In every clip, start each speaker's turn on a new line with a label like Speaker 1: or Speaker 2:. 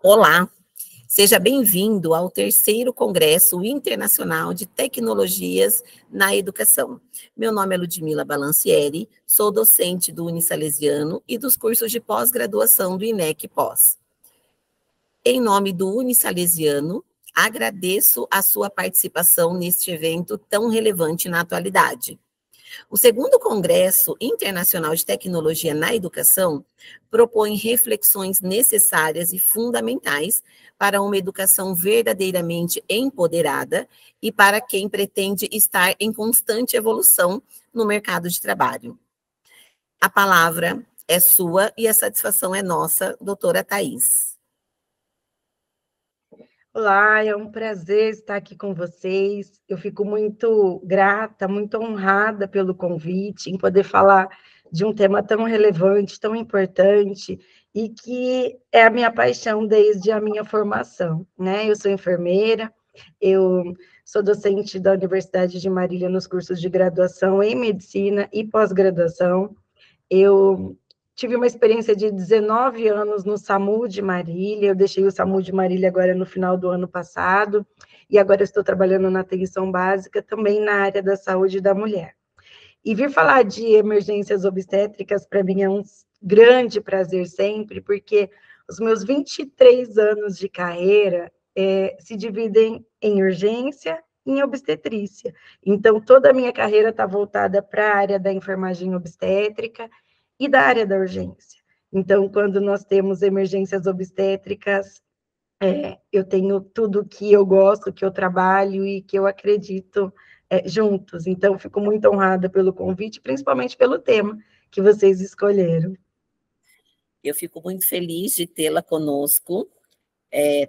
Speaker 1: Olá, seja bem-vindo ao terceiro Congresso Internacional de Tecnologias na Educação. Meu nome é Ludmila Balancieri, sou docente do Unisalesiano e dos cursos de pós-graduação do INEC Pós. Em nome do Unisalesiano, agradeço a sua participação neste evento tão relevante na atualidade. O segundo Congresso Internacional de Tecnologia na Educação propõe reflexões necessárias e fundamentais para uma educação verdadeiramente empoderada e para quem pretende estar em constante evolução no mercado de trabalho. A palavra é sua e a satisfação é nossa, doutora Thais.
Speaker 2: Olá, é um prazer estar aqui com vocês. Eu fico muito grata, muito honrada pelo convite, em poder falar de um tema tão relevante, tão importante, e que é a minha paixão desde a minha formação, né? Eu sou enfermeira, eu sou docente da Universidade de Marília nos cursos de graduação em medicina e pós-graduação. Eu tive uma experiência de 19 anos no SAMU de Marília, eu deixei o SAMU de Marília agora no final do ano passado, e agora estou trabalhando na atenção básica, também na área da saúde da mulher. E vir falar de emergências obstétricas, para mim, é um grande prazer sempre, porque os meus 23 anos de carreira se dividem em urgência e em obstetrícia. Então, toda a minha carreira está voltada para a área da enfermagem obstétrica e da área da urgência. Então, quando nós temos emergências obstétricas, eu tenho tudo que eu gosto, que eu trabalho e que eu acredito juntos. Então, fico muito honrada pelo convite, principalmente pelo tema que vocês escolheram.
Speaker 1: Eu fico muito feliz de tê-la conosco.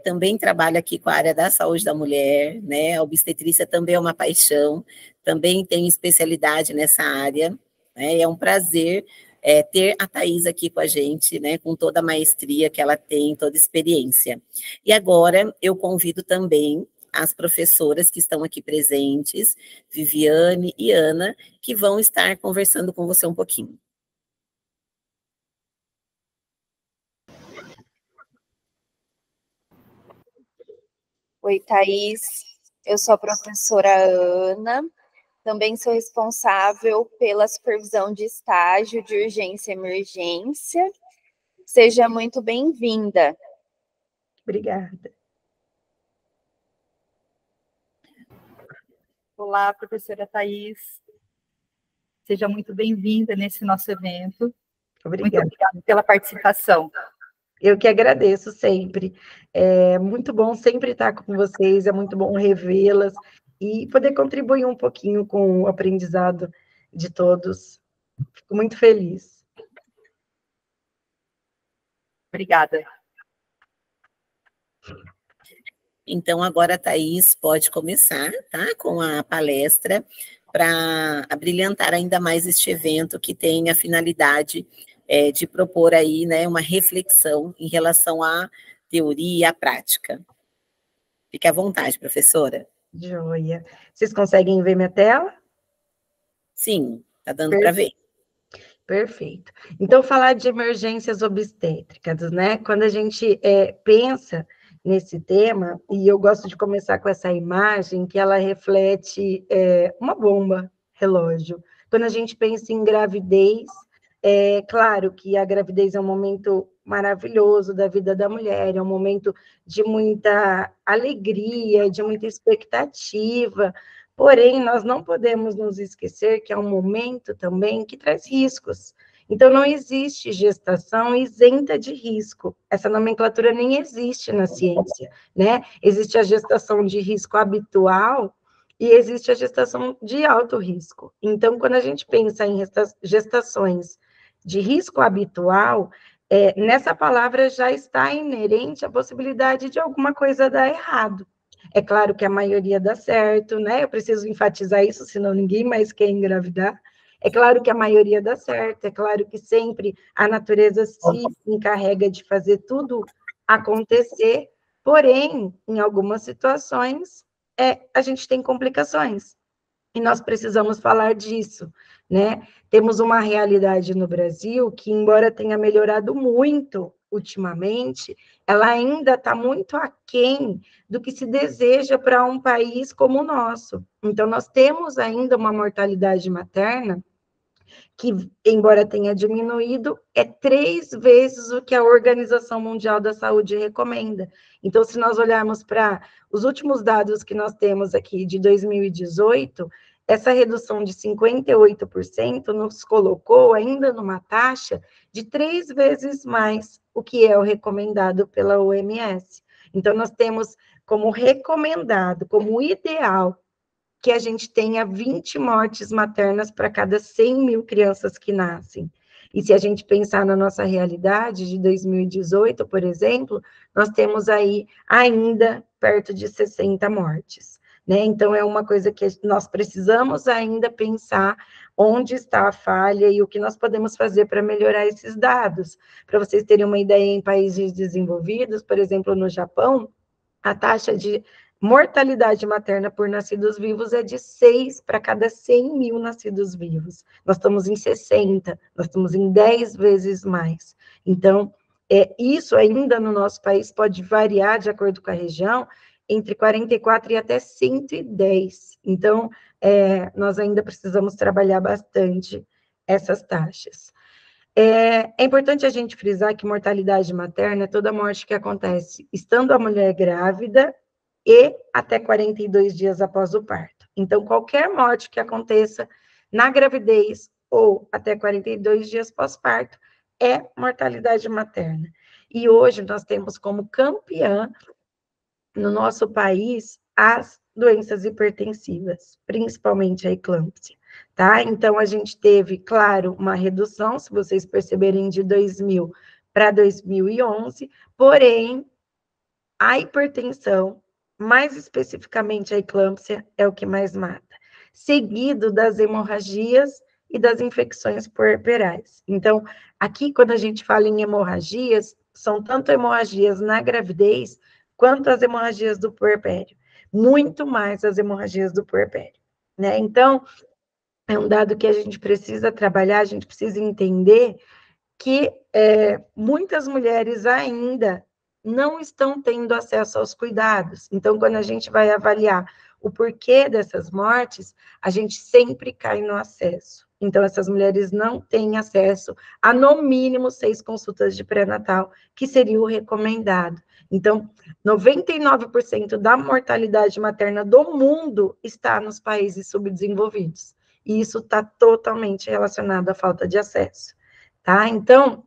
Speaker 1: Também trabalho aqui com a área da saúde da mulher, né? A obstetrícia também é uma paixão, também tenho especialidade nessa área, né? É um prazer ter a Thais aqui com a gente, né? Com toda a maestria que ela tem, toda a experiência. E agora eu convido também as professoras que estão aqui presentes, Viviane e Ana, que vão estar conversando com você um pouquinho.
Speaker 3: Oi, Thais. Eu sou a professora Ana. Também sou responsável pela supervisão de estágio de urgência e emergência. Seja muito bem-vinda.
Speaker 2: Obrigada.
Speaker 4: Olá, professora Thais. Seja muito bem-vinda nesse nosso evento.
Speaker 2: Obrigada.
Speaker 4: Muito obrigada pela participação.
Speaker 2: Eu que agradeço sempre. É muito bom sempre estar com vocês, é muito bom revê-las e poder contribuir um pouquinho com o aprendizado de todos. Fico muito feliz.
Speaker 4: Obrigada.
Speaker 1: Então, agora a Thais pode começar, tá? Com a palestra, para abrilhantar ainda mais este evento que tem a finalidade de propor aí, né, uma reflexão em relação à teoria e à prática. Fique à vontade, professora.
Speaker 2: Joia. Vocês conseguem ver minha tela?
Speaker 1: Sim, está dando para ver.
Speaker 2: Perfeito. Então, falar de emergências obstétricas, né? Quando a gente pensa nesse tema, e eu gosto de começar com essa imagem, que ela reflete uma bomba relógio. Quando a gente pensa em gravidez, é claro que a gravidez é um momento maravilhoso da vida da mulher, é um momento de muita alegria, de muita expectativa, porém, nós não podemos nos esquecer que é um momento também que traz riscos. Então, não existe gestação isenta de risco. Essa nomenclatura nem existe na ciência, né? Existe a gestação de risco habitual e existe a gestação de alto risco. Então, quando a gente pensa em gestações de risco habitual, nessa palavra já está inerente a possibilidade de alguma coisa dar errado. É claro que a maioria dá certo, né? Eu preciso enfatizar isso, senão ninguém mais quer engravidar. É claro que a maioria dá certo, é claro que sempre a natureza se encarrega de fazer tudo acontecer, porém, em algumas situações, a gente tem complicações. E nós precisamos falar disso, né? Temos uma realidade no Brasil que, embora tenha melhorado muito ultimamente, ela ainda está muito aquém do que se deseja para um país como o nosso. Então, nós temos ainda uma mortalidade materna que, embora tenha diminuído, é 3 vezes o que a Organização Mundial da Saúde recomenda. Então, se nós olharmos para os últimos dados que nós temos aqui de 2018, essa redução de 58% nos colocou ainda numa taxa de 3 vezes mais o que é o recomendado pela OMS. Então, nós temos como recomendado, como ideal, que a gente tenha 20 mortes maternas para cada 100 mil crianças que nascem. E se a gente pensar na nossa realidade de 2018, por exemplo, nós temos aí ainda perto de 60 mortes, né? Então, é uma coisa que nós precisamos ainda pensar onde está a falha e o que nós podemos fazer para melhorar esses dados. Para vocês terem uma ideia, em países desenvolvidos, por exemplo, no Japão, a taxa de mortalidade materna por nascidos vivos é de 6 para cada 100 mil nascidos vivos. Nós estamos em 60, nós estamos em 10 vezes mais. Então, isso ainda no nosso país pode variar de acordo com a região, entre 44 e até 110. Então, nós ainda precisamos trabalhar bastante essas taxas. É importante a gente frisar que mortalidade materna é toda morte que acontece estando a mulher grávida e até 42 dias após o parto. Então, qualquer morte que aconteça na gravidez ou até 42 dias pós-parto é mortalidade materna. E hoje nós temos como campeã no nosso país as doenças hipertensivas, principalmente a eclâmpsia, tá? Então, a gente teve, claro, uma redução, se vocês perceberem, de 2000 para 2011, porém, a hipertensão, mais especificamente a eclâmpsia, é o que mais mata, seguido das hemorragias e das infecções puerperais. Então, aqui, quando a gente fala em hemorragias, são tanto hemorragias na gravidez, quanto as hemorragias do puerpério. Muito mais as hemorragias do puerpério, né? Então, é um dado que a gente precisa trabalhar, a gente precisa entender que muitas mulheres ainda não estão tendo acesso aos cuidados. Então, quando a gente vai avaliar o porquê dessas mortes, a gente sempre cai no acesso. Então, essas mulheres não têm acesso a, no mínimo, 6 consultas de pré-natal, que seria o recomendado. Então, 99% da mortalidade materna do mundo está nos países subdesenvolvidos. E isso está totalmente relacionado à falta de acesso, tá? Então,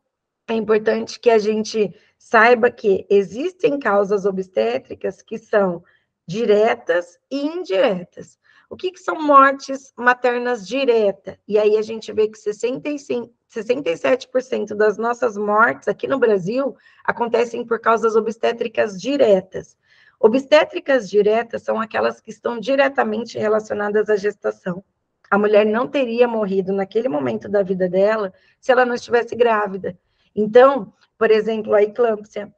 Speaker 2: é importante que a gente saiba que existem causas obstétricas que são diretas e indiretas. O que são mortes maternas diretas? E aí a gente vê que 67% das nossas mortes aqui no Brasil acontecem por causas obstétricas diretas. Obstétricas diretas são aquelas que estão diretamente relacionadas à gestação. A mulher não teria morrido naquele momento da vida dela se ela não estivesse grávida. Então, por exemplo, a eclâmpsia,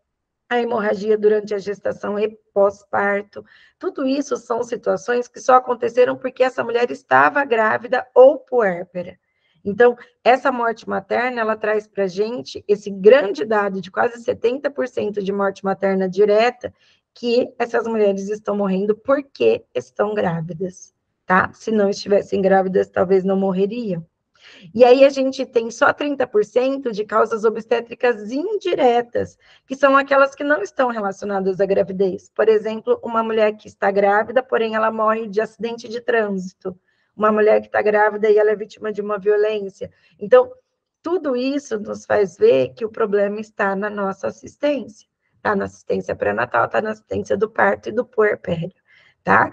Speaker 2: a hemorragia durante a gestação e pós-parto, tudo isso são situações que só aconteceram porque essa mulher estava grávida ou puérpera. Então, essa morte materna, ela traz para a gente esse grande dado de quase 70% de morte materna direta, que essas mulheres estão morrendo porque estão grávidas, tá? Se não estivessem grávidas, talvez não morreriam. E aí a gente tem só 30% de causas obstétricas indiretas, que são aquelas que não estão relacionadas à gravidez. Por exemplo, uma mulher que está grávida, porém ela morre de acidente de trânsito. Uma mulher que está grávida e ela é vítima de uma violência. Então, tudo isso nos faz ver que o problema está na nossa assistência. Está na assistência pré-natal, está na assistência do parto e do puerpério, tá?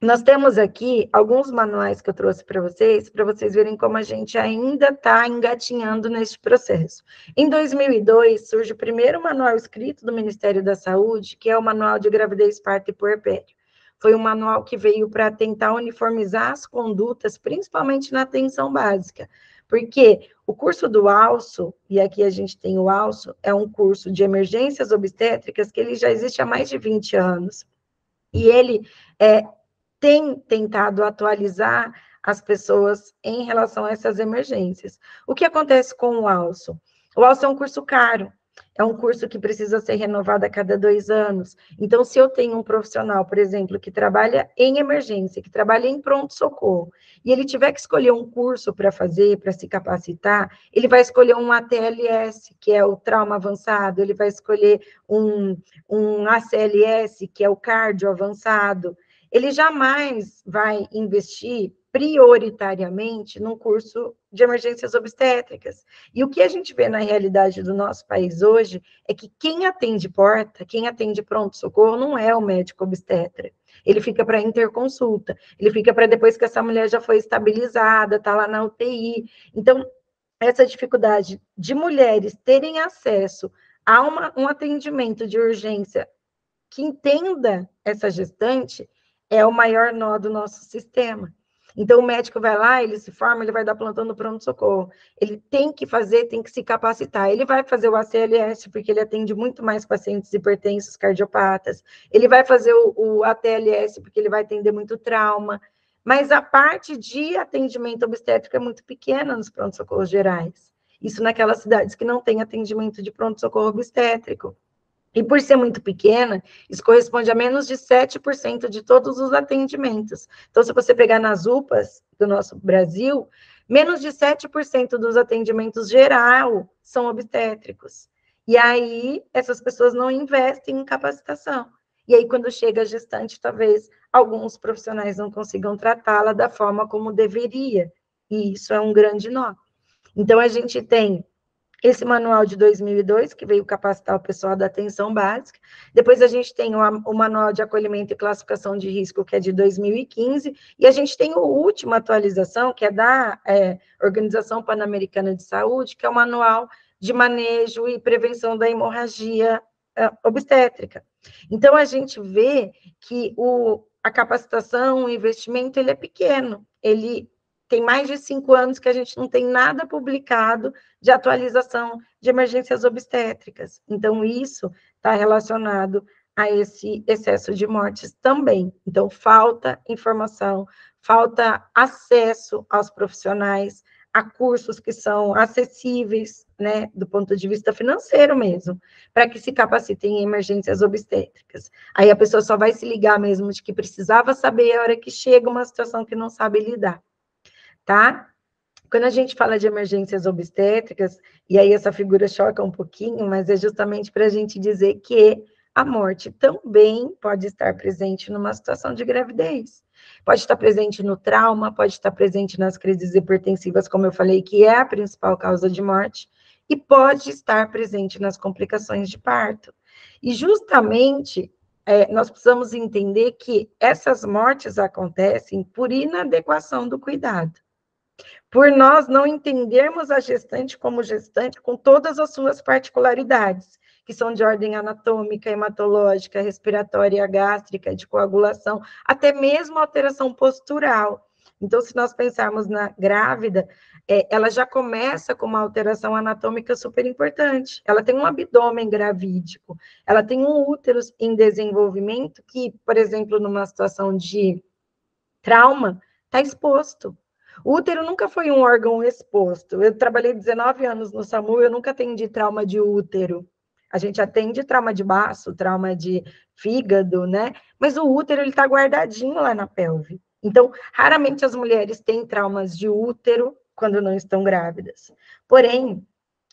Speaker 2: Nós temos aqui alguns manuais que eu trouxe para vocês verem como a gente ainda está engatinhando nesse processo. Em 2002, surge o primeiro manual escrito do Ministério da Saúde, que é o Manual de Gravidez, Parto e Puerpério. Foi um manual que veio para tentar uniformizar as condutas, principalmente na atenção básica, porque o curso do ALSO, e aqui a gente tem o ALSO, é um curso de emergências obstétricas que ele já existe há mais de 20 anos, e ele tem tentado atualizar as pessoas em relação a essas emergências. O que acontece com o ALSO? O ALSO é um curso caro, É um curso que precisa ser renovado a cada 2 anos. Então, se eu tenho um profissional, por exemplo, que trabalha em emergência, que trabalha em pronto-socorro, e ele tiver que escolher um curso para fazer, para se capacitar, ele vai escolher um ATLS, que é o trauma avançado, ele vai escolher um ACLS, que é o cardio avançado. Ele jamais vai investir prioritariamente num curso de emergências obstétricas. E o que a gente vê na realidade do nosso país hoje é que quem atende porta, quem atende pronto-socorro, não é o médico obstetra. Ele fica para interconsulta, ele fica para depois que essa mulher já foi estabilizada, está lá na UTI. Então, essa dificuldade de mulheres terem acesso a um atendimento de urgência que entenda essa gestante é o maior nó do nosso sistema. Então, o médico vai lá, ele se forma, ele vai dar plantão no pronto-socorro. Ele tem que fazer, tem que se capacitar. Ele vai fazer o ACLS, porque ele atende muito mais pacientes hipertensos, cardiopatas. Ele vai fazer o ATLS, porque ele vai atender muito trauma. Mas a parte de atendimento obstétrico é muito pequena nos pronto-socorros gerais. Isso naquelas cidades que não tem atendimento de pronto-socorro obstétrico. E por ser muito pequena, isso corresponde a menos de 7% de todos os atendimentos. Então, se você pegar nas UPAs do nosso Brasil, menos de 7% dos atendimentos geral são obstétricos. E aí, essas pessoas não investem em capacitação. E aí, quando chega a gestante, talvez alguns profissionais não consigam tratá-la da forma como deveria. E isso é um grande nó. Então, a gente tem esse manual de 2002, que veio capacitar o pessoal da atenção básica. Depois a gente tem o manual de acolhimento e classificação de risco, que é de 2015, e a gente tem a última atualização, que é da Organização Pan-Americana de Saúde, que é o manual de manejo e prevenção da hemorragia obstétrica. Então, a gente vê que a capacitação, o investimento, ele é pequeno, ele tem mais de 5 anos que a gente não tem nada publicado de atualização de emergências obstétricas. Então, isso está relacionado a esse excesso de mortes também. Então, falta informação, falta acesso aos profissionais, a cursos que são acessíveis, né, do ponto de vista financeiro mesmo, para que se capacitem em emergências obstétricas. Aí a pessoa só vai se ligar mesmo de que precisava saber a hora que chega uma situação que não sabe lidar. Tá? Quando a gente fala de emergências obstétricas, e aí essa figura choca um pouquinho, mas é justamente para a gente dizer que a morte também pode estar presente numa situação de gravidez. Pode estar presente no trauma, pode estar presente nas crises hipertensivas, como eu falei, que é a principal causa de morte, e pode estar presente nas complicações de parto. E justamente nós precisamos entender que essas mortes acontecem por inadequação do cuidado. Por nós não entendermos a gestante como gestante com todas as suas particularidades, que são de ordem anatômica, hematológica, respiratória, gástrica, de coagulação, até mesmo alteração postural. Então, se nós pensarmos na grávida, ela já começa com uma alteração anatômica super importante. Ela tem um abdômen gravídico, ela tem um útero em desenvolvimento que, por exemplo, numa situação de trauma, está exposto. O útero nunca foi um órgão exposto. Eu trabalhei 19 anos no SAMU, eu nunca atendi trauma de útero. A gente atende trauma de baço, trauma de fígado, né? Mas o útero, ele está guardadinho lá na pelve. Então, raramente as mulheres têm traumas de útero quando não estão grávidas. Porém,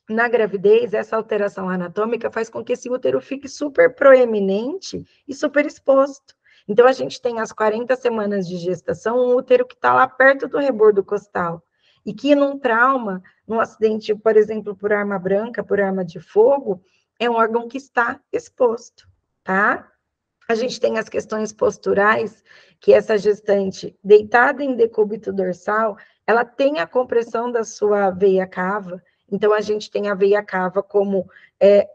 Speaker 2: na gravidez, essa alteração anatômica faz com que esse útero fique super proeminente e super exposto. Então, a gente tem as 40 semanas de gestação, um útero que está lá perto do rebordo costal, e que num trauma, num acidente, por exemplo, por arma branca, por arma de fogo, é um órgão que está exposto, tá? A gente tem as questões posturais, que essa gestante deitada em decúbito dorsal, ela tem a compressão da sua veia cava, então a gente tem a veia cava como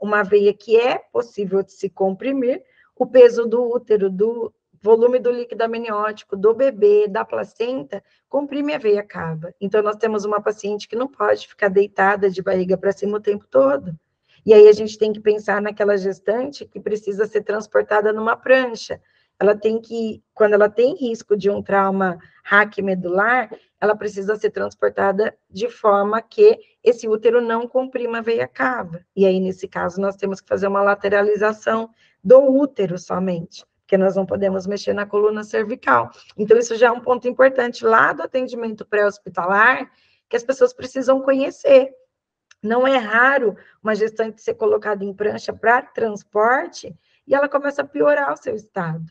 Speaker 2: uma veia que é possível de se comprimir, o peso do útero, do volume do líquido amniótico, do bebê, da placenta, comprime a veia cava. Então, nós temos uma paciente que não pode ficar deitada de barriga para cima o tempo todo. E aí a gente tem que pensar naquela gestante que precisa ser transportada numa prancha. ela tem que, quando ela tem risco de um trauma raquimedular, ela precisa ser transportada de forma que esse útero não comprima a veia cava. E aí, nesse caso, nós temos que fazer uma lateralização do útero somente, porque nós não podemos mexer na coluna cervical. Então, isso já é um ponto importante lá do atendimento pré-hospitalar, que as pessoas precisam conhecer. Não é raro uma gestante ser colocada em prancha para transporte e ela começa a piorar o seu estado,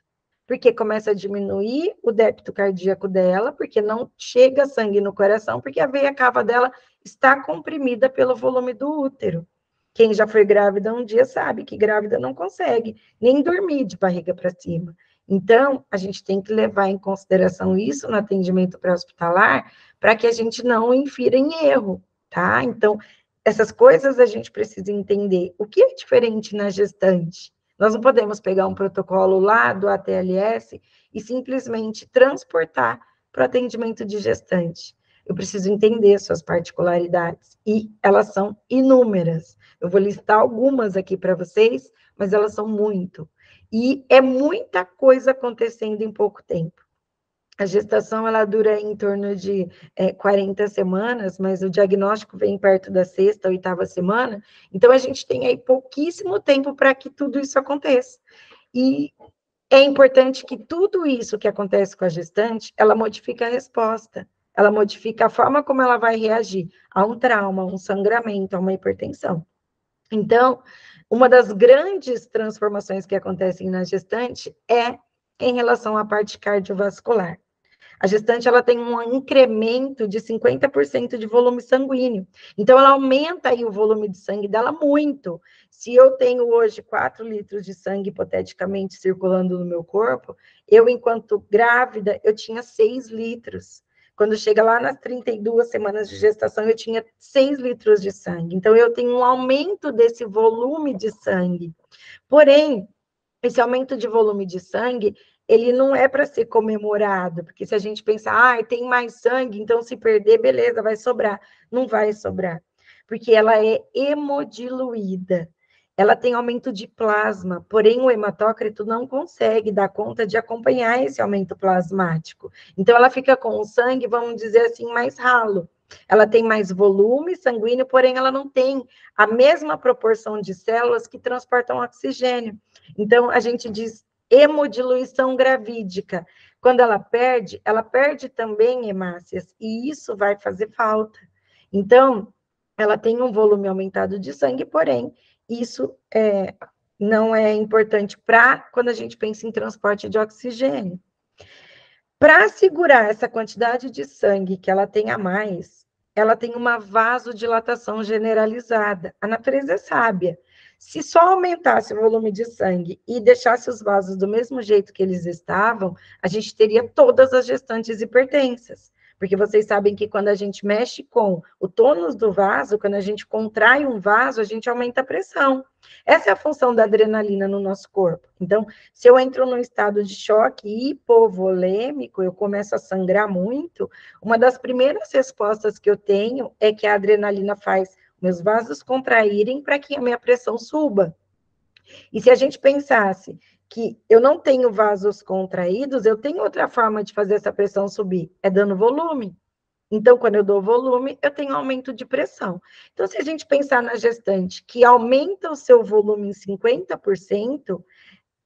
Speaker 2: porque começa a diminuir o débito cardíaco dela, porque não chega sangue no coração, porque a veia cava dela está comprimida pelo volume do útero. Quem já foi grávida um dia sabe que grávida não consegue nem dormir de barriga para cima. Então, a gente tem que levar em consideração isso no atendimento pré-hospitalar, para que a gente não infira em erro, tá? Então, essas coisas a gente precisa entender. O que é diferente na gestante? Nós não podemos pegar um protocolo lá do ATLS e simplesmente transportar para o atendimento de gestante. Eu preciso entender suas particularidades, e elas são inúmeras. Eu vou listar algumas aqui para vocês, mas elas são muito. E é muita coisa acontecendo em pouco tempo. A gestação, ela dura em torno de 40 semanas, mas o diagnóstico vem perto da 6ª, 8ª semana, então a gente tem aí pouquíssimo tempo para que tudo isso aconteça. E é importante que tudo isso que acontece com a gestante, ela modifica a resposta, ela modifica a forma como ela vai reagir a um trauma, a um sangramento, a uma hipertensão. Então, uma das grandes transformações que acontecem na gestante é em relação à parte cardiovascular. A gestante, ela tem um incremento de 50% de volume sanguíneo. Então, ela aumenta aí o volume de sangue dela muito. Se eu tenho hoje 4 litros de sangue, hipoteticamente, circulando no meu corpo, eu, enquanto grávida, eu tinha 6 litros. Quando chega lá nas 32 semanas de gestação, eu tinha 6 litros de sangue. Então, eu tenho um aumento desse volume de sangue. Porém, esse aumento de volume de sangue, ele não é para ser comemorado, porque se a gente pensar, tem mais sangue, então se perder, beleza, vai sobrar. Não vai sobrar, porque ela é hemodiluída. Ela tem aumento de plasma, porém o hematócrito não consegue dar conta de acompanhar esse aumento plasmático. Então ela fica com o sangue, vamos dizer assim, mais ralo. Ela tem mais volume sanguíneo, porém ela não tem a mesma proporção de células que transportam oxigênio. Então, a gente diz hemodiluição gravídica. Quando ela perde também hemácias, e isso vai fazer falta. Então, ela tem um volume aumentado de sangue, porém, isso não é importante para quando a gente pensa em transporte de oxigênio. Para segurar essa quantidade de sangue que ela tem a mais, ela tem uma vasodilatação generalizada. A natureza é sábia. Se só aumentasse o volume de sangue e deixasse os vasos do mesmo jeito que eles estavam, a gente teria todas as gestantes hipertensas. Porque vocês sabem que quando a gente mexe com o tônus do vaso, quando a gente contrai um vaso, a gente aumenta a pressão. Essa é a função da adrenalina no nosso corpo. Então, se eu entro num estado de choque hipovolêmico, eu começo a sangrar muito, uma das primeiras respostas que eu tenho é que a adrenalina faz meus vasos contraírem para que a minha pressão suba. E se a gente pensasse que eu não tenho vasos contraídos, eu tenho outra forma de fazer essa pressão subir, é dando volume. Então, quando eu dou volume, eu tenho aumento de pressão. Então, se a gente pensar na gestante que aumenta o seu volume em 50%,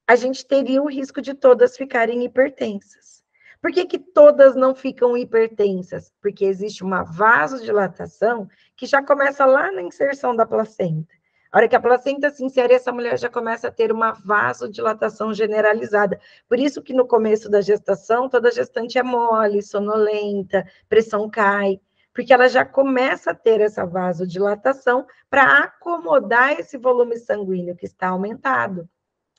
Speaker 2: a gente teria o risco de todas ficarem hipertensas. Por que que todas não ficam hipertensas? Porque existe uma vasodilatação que já começa lá na inserção da placenta. A hora que a placenta se insere, essa mulher já começa a ter uma vasodilatação generalizada. Por isso que no começo da gestação, toda gestante é mole, sonolenta, pressão cai, porque ela já começa a ter essa vasodilatação para acomodar esse volume sanguíneo que está aumentado.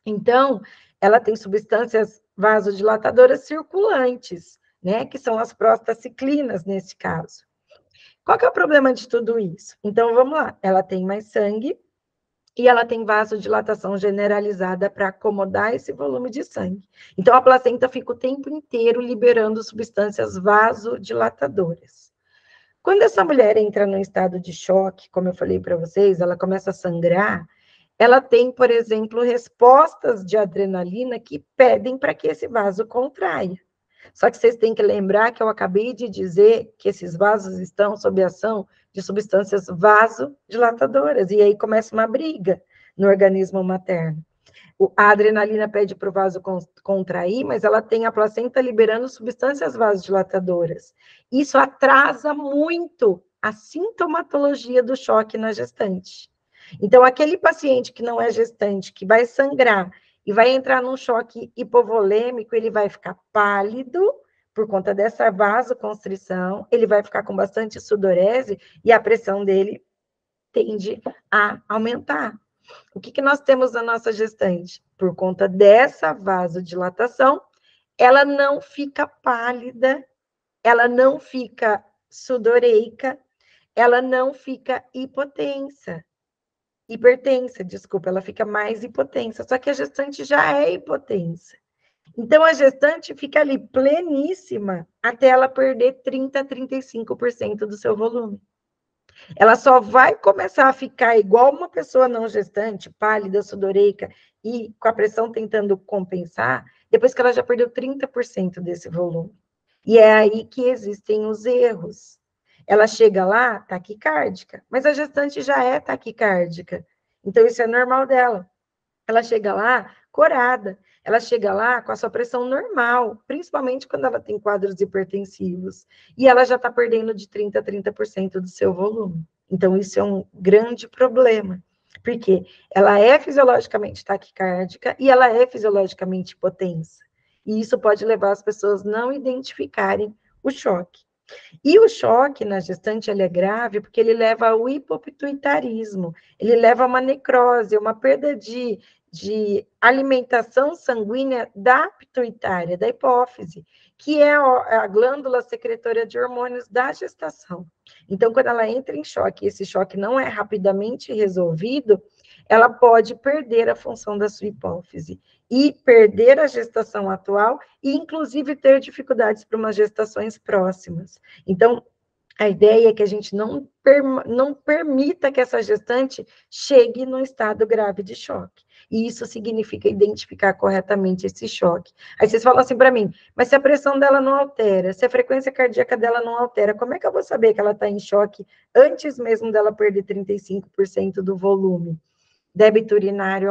Speaker 2: Então, ela tem substâncias vasodilatadoras circulantes, né, que são as prostaciclinas nesse caso. Qual que é o problema de tudo isso? Então, vamos lá, ela tem mais sangue e ela tem vasodilatação generalizada para acomodar esse volume de sangue. Então, a placenta fica o tempo inteiro liberando substâncias vasodilatadoras. Quando essa mulher entra num estado de choque, como eu falei para vocês, ela começa a sangrar, ela tem, por exemplo, respostas de adrenalina que pedem para que esse vaso contraia. Só que vocês têm que lembrar que eu acabei de dizer que esses vasos estão sob ação de substâncias vasodilatadoras, e aí começa uma briga no organismo materno. A adrenalina pede para o vaso contrair, mas ela tem a placenta liberando substâncias vasodilatadoras. Isso atrasa muito a sintomatologia do choque na gestante. Então, aquele paciente que não é gestante, que vai sangrar e vai entrar num choque hipovolêmico, ele vai ficar pálido por conta dessa vasoconstrição, ele vai ficar com bastante sudorese e a pressão dele tende a aumentar. O que nós temos na nossa gestante? Por conta dessa vasodilatação, ela não fica pálida, ela não fica sudoreica, ela não fica hipertensa, ela fica mais hipotensa, só que a gestante já é hipotensa. Então, a gestante fica ali pleníssima até ela perder 30% a 35% do seu volume. Ela só vai começar a ficar igual uma pessoa não gestante, pálida, sudoreica, e com a pressão tentando compensar, depois que ela já perdeu 30% desse volume. E é aí que existem os erros. Ela chega lá taquicárdica, mas a gestante já é taquicárdica. Então, isso é normal dela. Ela chega lá corada, ela chega lá com a sua pressão normal, principalmente quando ela tem quadros hipertensivos, e ela já está perdendo de 30% a 30% do seu volume. Então, isso é um grande problema, porque ela é fisiologicamente taquicárdica e ela é fisiologicamente hipotensa, e isso pode levar as pessoas a não identificarem o choque. E o choque na gestante ele é grave porque ele leva ao hipopituitarismo, ele leva a uma necrose, uma perda de alimentação sanguínea da pituitária, da hipófise, que é a glândula secretora de hormônios da gestação. Então, quando ela entra em choque, e esse choque não é rapidamente resolvido, ela pode perder a função da sua hipófise e perder a gestação atual e, inclusive, ter dificuldades para umas gestações próximas. Então, a ideia é que a gente não permita que essa gestante chegue num estado grave de choque. E isso significa identificar corretamente esse choque. Aí vocês falam assim para mim, mas se a pressão dela não altera, se a frequência cardíaca dela não altera, como é que eu vou saber que ela está em choque antes mesmo dela perder 35% do volume? Débito urinário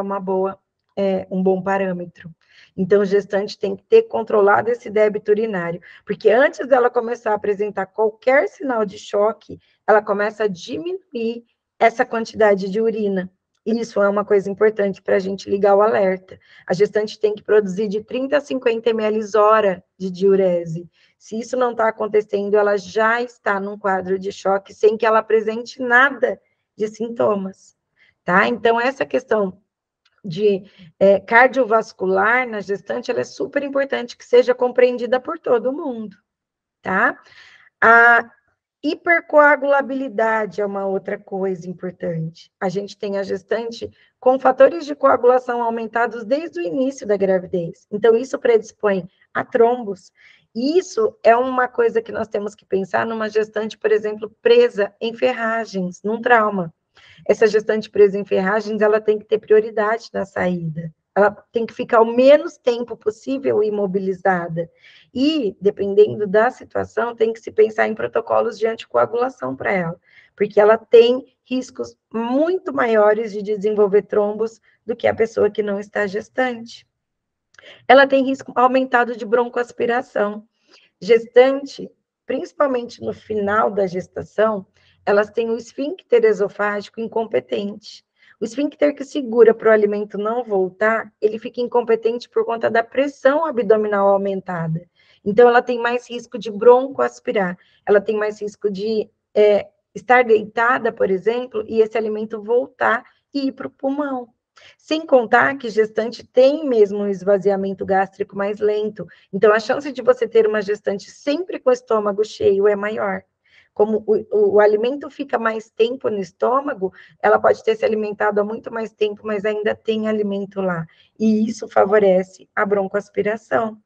Speaker 2: é um bom parâmetro. Então, o gestante tem que ter controlado esse débito urinário, porque antes dela começar a apresentar qualquer sinal de choque, ela começa a diminuir essa quantidade de urina. E isso é uma coisa importante para a gente ligar o alerta. A gestante tem que produzir de 30 a 50 ml hora de diurese. Se isso não está acontecendo, ela já está num quadro de choque sem que ela apresente nada de sintomas. Tá? Então, essa questão de cardiovascular na gestante, ela é super importante que seja compreendida por todo mundo, tá? A hipercoagulabilidade é uma outra coisa importante. A gente tem a gestante com fatores de coagulação aumentados desde o início da gravidez. Então, isso predispõe a trombos. E isso é uma coisa que nós temos que pensar numa gestante, por exemplo, presa em ferragens, num trauma. Essa gestante presa em ferragens, ela tem que ter prioridade na saída. Ela tem que ficar o menos tempo possível imobilizada. E, dependendo da situação, tem que se pensar em protocolos de anticoagulação para ela, porque ela tem riscos muito maiores de desenvolver trombos do que a pessoa que não está gestante. Ela tem risco aumentado de broncoaspiração. Gestante, principalmente no final da gestação, elas têm o esfíncter esofágico incompetente. O esfíncter que segura para o alimento não voltar, ele fica incompetente por conta da pressão abdominal aumentada. Então, ela tem mais risco de broncoaspirar, ela tem mais risco de estar deitada, por exemplo, e esse alimento voltar e ir para o pulmão. Sem contar que gestante tem mesmo um esvaziamento gástrico mais lento. Então, a chance de você ter uma gestante sempre com o estômago cheio é maior. Como o alimento fica mais tempo no estômago, ela pode ter se alimentado há muito mais tempo, mas ainda tem alimento lá. E isso favorece a broncoaspiração.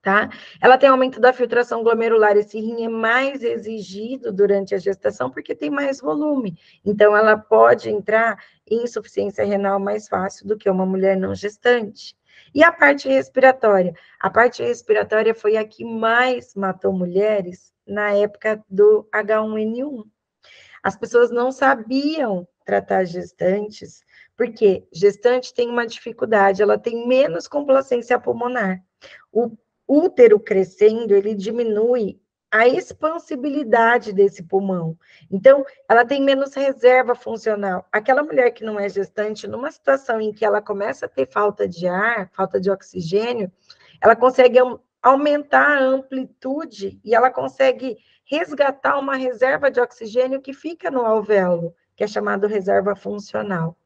Speaker 2: tá? Ela tem aumento da filtração glomerular, esse rim é mais exigido durante a gestação porque tem mais volume, então ela pode entrar em insuficiência renal mais fácil do que uma mulher não gestante. E a parte respiratória? A parte respiratória foi a que mais matou mulheres na época do H1N1. As pessoas não sabiam tratar gestantes, porque gestante tem uma dificuldade, ela tem menos complacência pulmonar. O útero crescendo, ele diminui a expansibilidade desse pulmão. Então, ela tem menos reserva funcional. Aquela mulher que não é gestante, numa situação em que ela começa a ter falta de ar, falta de oxigênio, ela consegue aumentar a amplitude e ela consegue resgatar uma reserva de oxigênio que fica no alvéolo, que é chamado reserva funcional.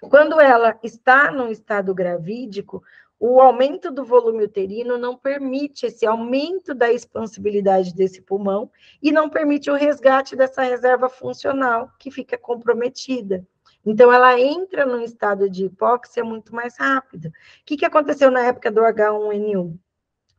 Speaker 2: Quando ela está no estado gravídico, o aumento do volume uterino não permite esse aumento da expansibilidade desse pulmão e não permite o resgate dessa reserva funcional que fica comprometida. Então, ela entra num estado de hipóxia muito mais rápido. O que aconteceu na época do H1N1?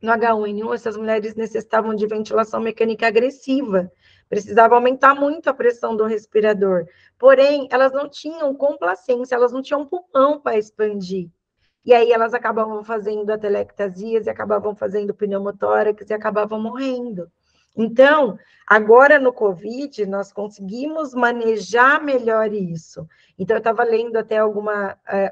Speaker 2: No H1N1, essas mulheres necessitavam de ventilação mecânica agressiva, precisavam aumentar muito a pressão do respirador. Porém, elas não tinham complacência, elas não tinham pulmão para expandir. E aí elas acabavam fazendo atelectasias, e acabavam fazendo pneumotórax, e acabavam morrendo. Então, agora no COVID, nós conseguimos manejar melhor isso. Então, eu estava lendo até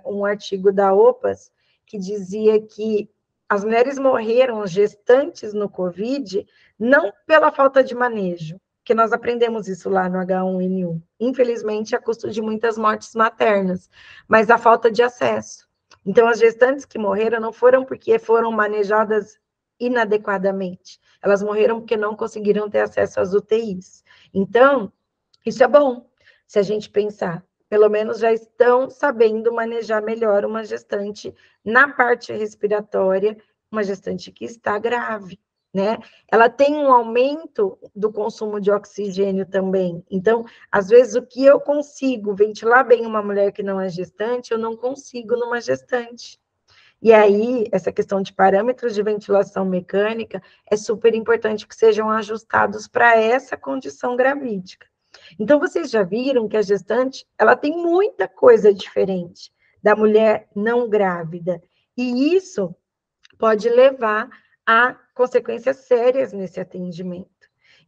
Speaker 2: um artigo da OPAS, que dizia que as mulheres morreram gestantes no COVID, não pela falta de manejo, que nós aprendemos isso lá no H1N1, infelizmente, a custo de muitas mortes maternas, mas a falta de acesso. Então, as gestantes que morreram não foram porque foram manejadas inadequadamente, elas morreram porque não conseguiram ter acesso às UTIs. Então, isso é bom, se a gente pensar. Pelo menos já estão sabendo manejar melhor uma gestante na parte respiratória, uma gestante que está grave, né? Ela tem um aumento do consumo de oxigênio também. Então, às vezes, o que eu consigo ventilar bem uma mulher que não é gestante, eu não consigo numa gestante. E aí, essa questão de parâmetros de ventilação mecânica é super importante que sejam ajustados para essa condição gravídica. Então, vocês já viram que a gestante, ela tem muita coisa diferente da mulher não grávida. E isso pode levar a consequências sérias nesse atendimento.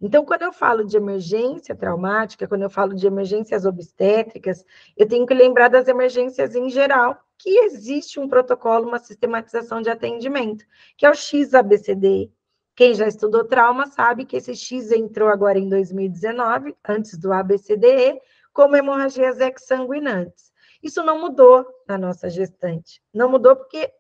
Speaker 2: Então, quando eu falo de emergência traumática, quando eu falo de emergências obstétricas, eu tenho que lembrar das emergências em geral, que existe um protocolo, uma sistematização de atendimento, que é o XABCD. Quem já estudou trauma sabe que esse X entrou agora em 2019, antes do ABCDE, como hemorragias exsanguinantes. Isso não mudou na nossa gestante. Não mudou porque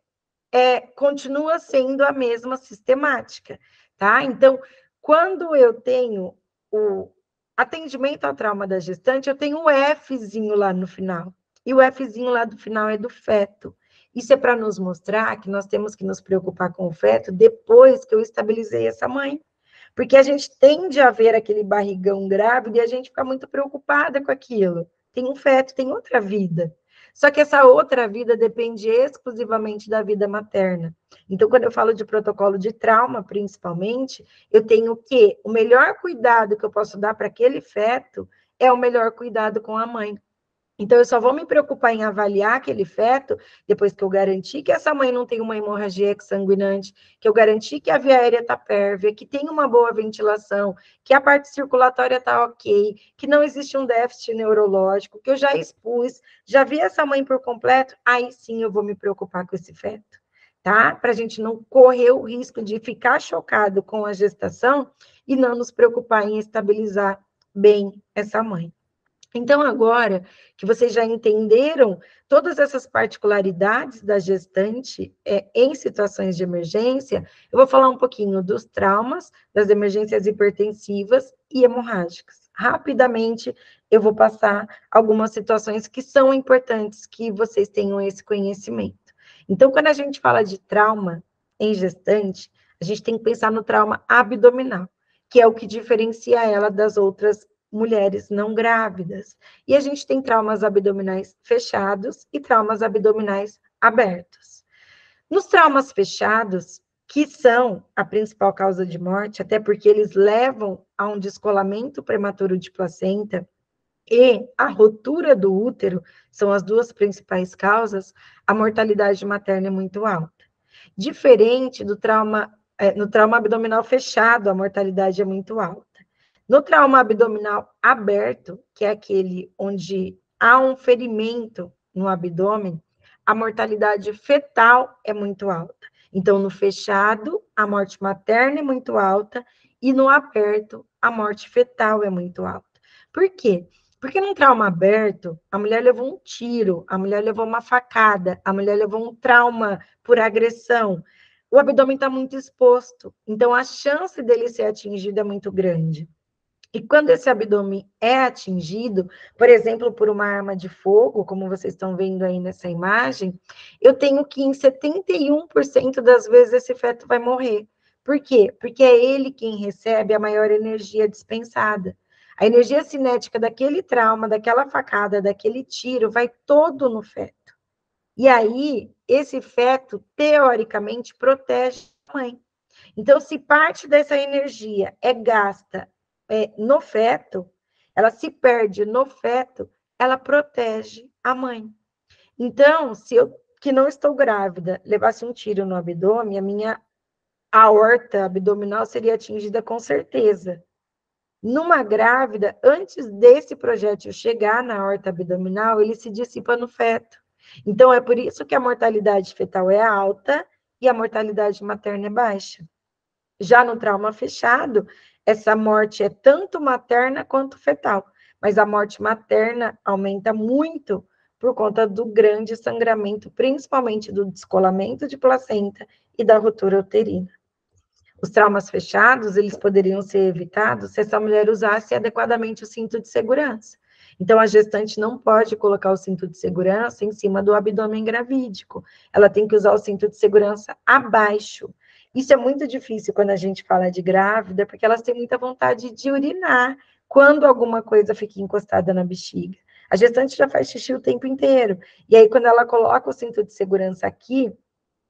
Speaker 2: continua sendo a mesma sistemática, tá? Então, quando eu tenho o atendimento ao trauma da gestante, eu tenho o Fzinho lá no final. E o Fzinho lá do final é do feto. Isso é para nos mostrar que nós temos que nos preocupar com o feto depois que eu estabilizei essa mãe. Porque a gente tende a ver aquele barrigão grávido e a gente fica muito preocupada com aquilo. Tem um feto, tem outra vida. Só que essa outra vida depende exclusivamente da vida materna. Então, quando eu falo de protocolo de trauma, principalmente, eu tenho que o melhor cuidado que eu posso dar para aquele feto é o melhor cuidado com a mãe. Então, eu só vou me preocupar em avaliar aquele feto depois que eu garantir que essa mãe não tem uma hemorragia exsanguinante, que eu garantir que a via aérea está pérvia, que tem uma boa ventilação, que a parte circulatória está ok, que não existe um déficit neurológico, que eu já expus, já vi essa mãe por completo, aí sim eu vou me preocupar com esse feto, tá? Para a gente não correr o risco de ficar chocado com a gestação e não nos preocupar em estabilizar bem essa mãe. Então, agora que vocês já entenderam todas essas particularidades da gestante em situações de emergência, eu vou falar um pouquinho dos traumas, das emergências hipertensivas e hemorrágicas. Rapidamente, eu vou passar algumas situações que são importantes que vocês tenham esse conhecimento. Então, quando a gente fala de trauma em gestante, a gente tem que pensar no trauma abdominal, que é o que diferencia ela das outras mulheres não grávidas. E a gente tem traumas abdominais fechados e traumas abdominais abertos. Nos traumas fechados, que são a principal causa de morte, até porque eles levam a um descolamento prematuro de placenta e a rotura do útero, são as duas principais causas, a mortalidade materna é muito alta. Diferente do trauma, no trauma abdominal fechado, a mortalidade é muito alta. No trauma abdominal aberto, que é aquele onde há um ferimento no abdômen, a mortalidade fetal é muito alta. Então, no fechado, a morte materna é muito alta e no aberto, a morte fetal é muito alta. Por quê? Porque num trauma aberto, a mulher levou um tiro, a mulher levou uma facada, a mulher levou um trauma por agressão. O abdômen está muito exposto, então a chance dele ser atingido é muito grande. E quando esse abdômen é atingido, por exemplo, por uma arma de fogo, como vocês estão vendo aí nessa imagem, eu tenho que em 71% das vezes esse feto vai morrer. Por quê? Porque é ele quem recebe a maior energia dispensada. A energia cinética daquele trauma, daquela facada, daquele tiro, vai todo no feto. E aí, esse feto, teoricamente, protege a mãe. Então, se parte dessa energia é gasta no feto, ela se perde no feto, ela protege a mãe. Então, se eu, que não estou grávida, levasse um tiro no abdômen, a minha aorta abdominal seria atingida com certeza. Numa grávida, antes desse projétil chegar na aorta abdominal, ele se dissipa no feto. Então, é por isso que a mortalidade fetal é alta e a mortalidade materna é baixa. Já no trauma fechado, essa morte é tanto materna quanto fetal, mas a morte materna aumenta muito por conta do grande sangramento, principalmente do descolamento de placenta e da ruptura uterina. Os traumas fechados, eles poderiam ser evitados se essa mulher usasse adequadamente o cinto de segurança. Então, a gestante não pode colocar o cinto de segurança em cima do abdômen gravídico. Ela tem que usar o cinto de segurança abaixo. Isso é muito difícil quando a gente fala de grávida, porque elas têm muita vontade de urinar quando alguma coisa fica encostada na bexiga. A gestante já faz xixi o tempo inteiro. E aí, quando ela coloca o cinto de segurança aqui,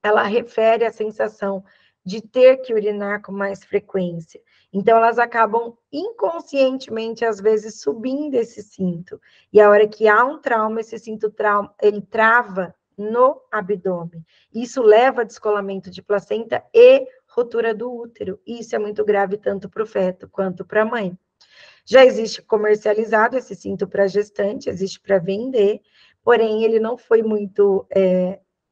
Speaker 2: ela refere à sensação de ter que urinar com mais frequência. Então, elas acabam inconscientemente, às vezes, subindo esse cinto. E a hora que há um trauma, esse cinto ele trava no abdômen. Isso leva a descolamento de placenta e ruptura do útero. E isso é muito grave tanto para o feto quanto para a mãe. Já existe comercializado esse cinto para gestante, existe para vender, porém ele não foi muito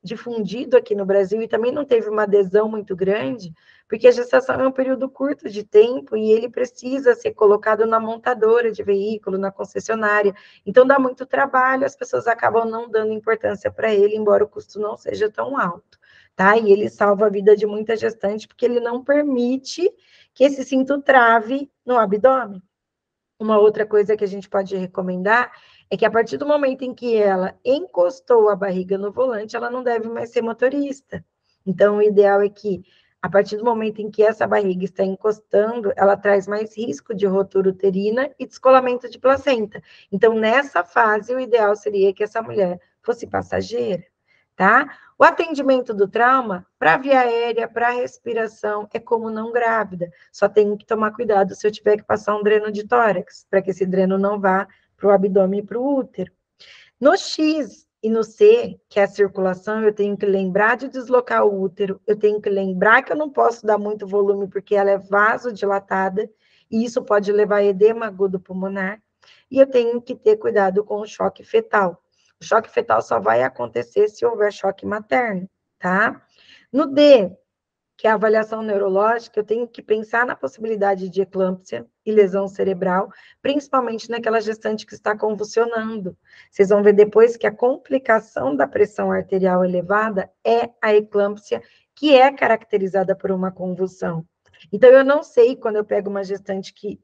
Speaker 2: difundido aqui no Brasil e também não teve uma adesão muito grande, porque a gestação é um período curto de tempo e ele precisa ser colocado na montadora de veículo, na concessionária. Então dá muito trabalho, as pessoas acabam não dando importância para ele, embora o custo não seja tão alto, tá? E ele salva a vida de muita gestante, porque ele não permite que esse cinto trave no abdômen. Uma outra coisa que a gente pode recomendar é que a partir do momento em que ela encostou a barriga no volante, ela não deve mais ser motorista. Então, o ideal é que, a partir do momento em que essa barriga está encostando, ela traz mais risco de ruptura uterina e descolamento de placenta. Então, nessa fase, o ideal seria que essa mulher fosse passageira, tá? O atendimento do trauma, para via aérea, para respiração, é como não grávida. Só tenho que tomar cuidado se eu tiver que passar um dreno de tórax, para que esse dreno não vá para o abdômen e para o útero. No X e no C, que é a circulação, eu tenho que lembrar de deslocar o útero, eu tenho que lembrar que eu não posso dar muito volume, porque ela é vasodilatada, e isso pode levar a edema agudo pulmonar, e eu tenho que ter cuidado com o choque fetal. O choque fetal só vai acontecer se houver choque materno, tá? No D, que é a avaliação neurológica, eu tenho que pensar na possibilidade de eclâmpsia e lesão cerebral, principalmente naquela gestante que está convulsionando. Vocês vão ver depois que a complicação da pressão arterial elevada é a eclâmpsia, que é caracterizada por uma convulsão. Então, eu não sei, quando eu pego uma gestante que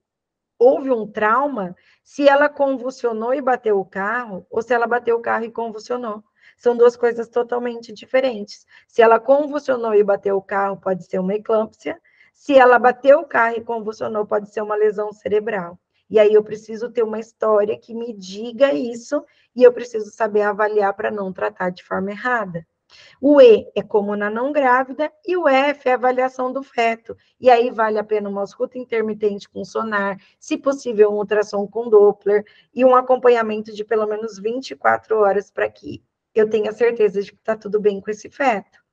Speaker 2: houve um trauma, se ela convulsionou e bateu o carro, ou se ela bateu o carro e convulsionou. São duas coisas totalmente diferentes. Se ela convulsionou e bateu o carro, pode ser uma eclâmpsia. Se ela bateu o carro e convulsionou, pode ser uma lesão cerebral. E aí eu preciso ter uma história que me diga isso, e eu preciso saber avaliar para não tratar de forma errada, O E é como na não grávida, e o F é a avaliação do feto. E aí vale a pena uma ausculta intermitente com sonar, se possível um ultrassom com Doppler, e um acompanhamento de pelo menos 24 horas para que eu tenha certeza de que está tudo bem com esse feto.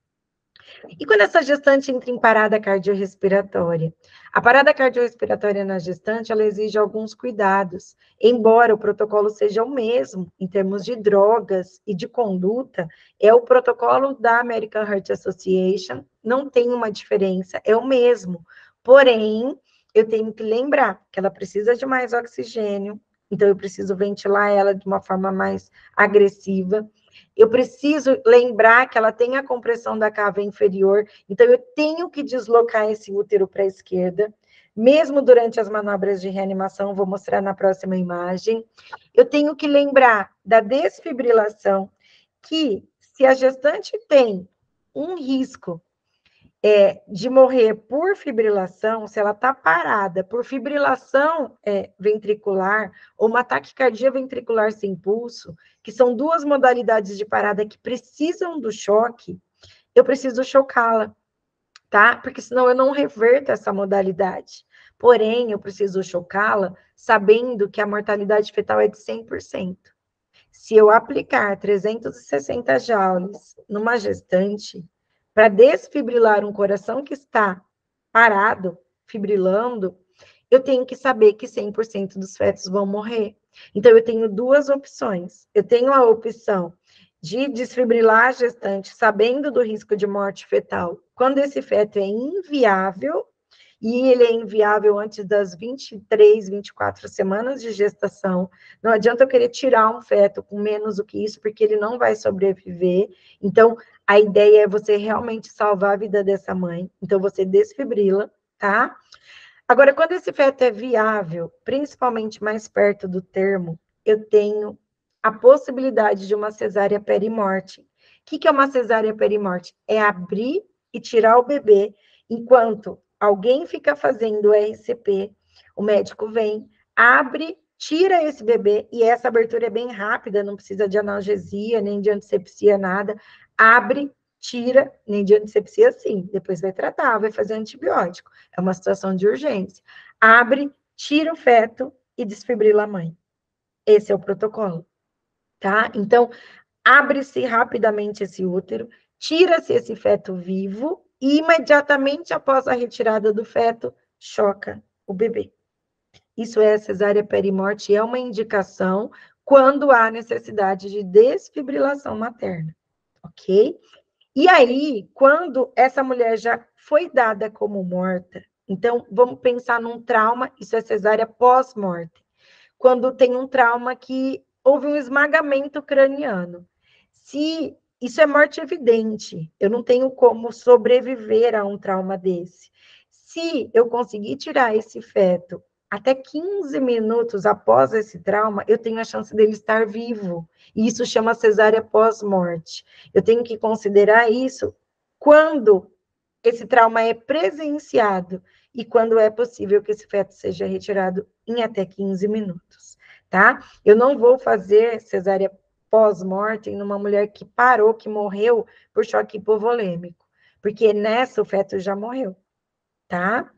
Speaker 2: E quando essa gestante entra em parada cardiorrespiratória? A parada cardiorrespiratória na gestante, ela exige alguns cuidados. Embora o protocolo seja o mesmo, em termos de drogas e de conduta, é o protocolo da American Heart Association, não tem uma diferença, é o mesmo. Porém, eu tenho que lembrar que ela precisa de mais oxigênio, então eu preciso ventilar ela de uma forma mais agressiva. Eu preciso lembrar que ela tem a compressão da cava inferior, então eu tenho que deslocar esse útero para a esquerda, mesmo durante as manobras de reanimação, vou mostrar na próxima imagem. Eu tenho que lembrar da desfibrilação, que se a gestante tem um risco de morrer por fibrilação, se ela está parada por fibrilação ventricular ou uma taquicardia ventricular sem pulso, que são duas modalidades de parada que precisam do choque, eu preciso chocá-la, tá? Porque senão eu não reverto essa modalidade. Porém, eu preciso chocá-la sabendo que a mortalidade fetal é de 100%. Se eu aplicar 360 joules numa gestante, para desfibrilar um coração que está parado, fibrilando, eu tenho que saber que 100% dos fetos vão morrer. Então, eu tenho duas opções. Eu tenho a opção de desfibrilar a gestante, sabendo do risco de morte fetal, quando esse feto é inviável, e ele é inviável antes das 23, 24 semanas de gestação. Não adianta eu querer tirar um feto com menos do que isso, porque ele não vai sobreviver. Então, a ideia é você realmente salvar a vida dessa mãe. Então, você desfibrila, tá? Agora, quando esse feto é viável, principalmente mais perto do termo, eu tenho a possibilidade de uma cesárea perimorte. O que é uma cesárea perimorte? É abrir e tirar o bebê enquanto alguém fica fazendo o RCP, o médico vem, abre, tira esse bebê, e essa abertura é bem rápida, não precisa de analgesia, nem de antisepsia, nada. Abre, tira, nem de antisepsia, sim, depois vai tratar, vai fazer antibiótico. É uma situação de urgência. Abre, tira o feto e desfibrila a mãe. Esse é o protocolo, tá? Então, abre-se rapidamente esse útero, tira-se esse feto vivo e imediatamente após a retirada do feto, choca o bebê. Isso é a cesárea perimorte, é uma indicação quando há necessidade de desfibrilação materna, ok? E aí, quando essa mulher já foi dada como morta, então vamos pensar num trauma, isso é cesárea pós-morte. Quando tem um trauma que houve um esmagamento craniano. Se isso é morte evidente, eu não tenho como sobreviver a um trauma desse. Se eu conseguir tirar esse feto até 15 minutos após esse trauma, eu tenho a chance dele estar vivo. E isso chama cesárea pós-morte. Eu tenho que considerar isso quando esse trauma é presenciado e quando é possível que esse feto seja retirado em até 15 minutos, tá? Eu não vou fazer cesárea pós-morte numa mulher que parou, que morreu por choque hipovolêmico, porque nessa o feto já morreu, tá?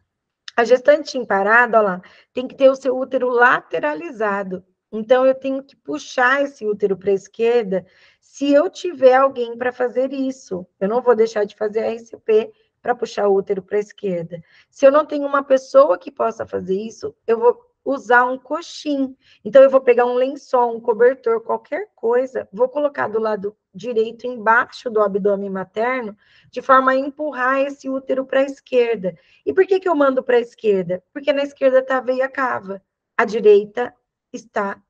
Speaker 2: A gestante em parada, olha lá, tem que ter o seu útero lateralizado. Então, eu tenho que puxar esse útero para a esquerda se eu tiver alguém para fazer isso. Eu não vou deixar de fazer a RCP para puxar o útero para a esquerda. Se eu não tenho uma pessoa que possa fazer isso, eu vou usar um coxim. Então, eu vou pegar um lençol, um cobertor, qualquer coisa, vou colocar do lado direito embaixo do abdômen materno, de forma a empurrar esse útero para a esquerda. E por que eu mando para a esquerda? Porque na esquerda está a veia cava, a direita está,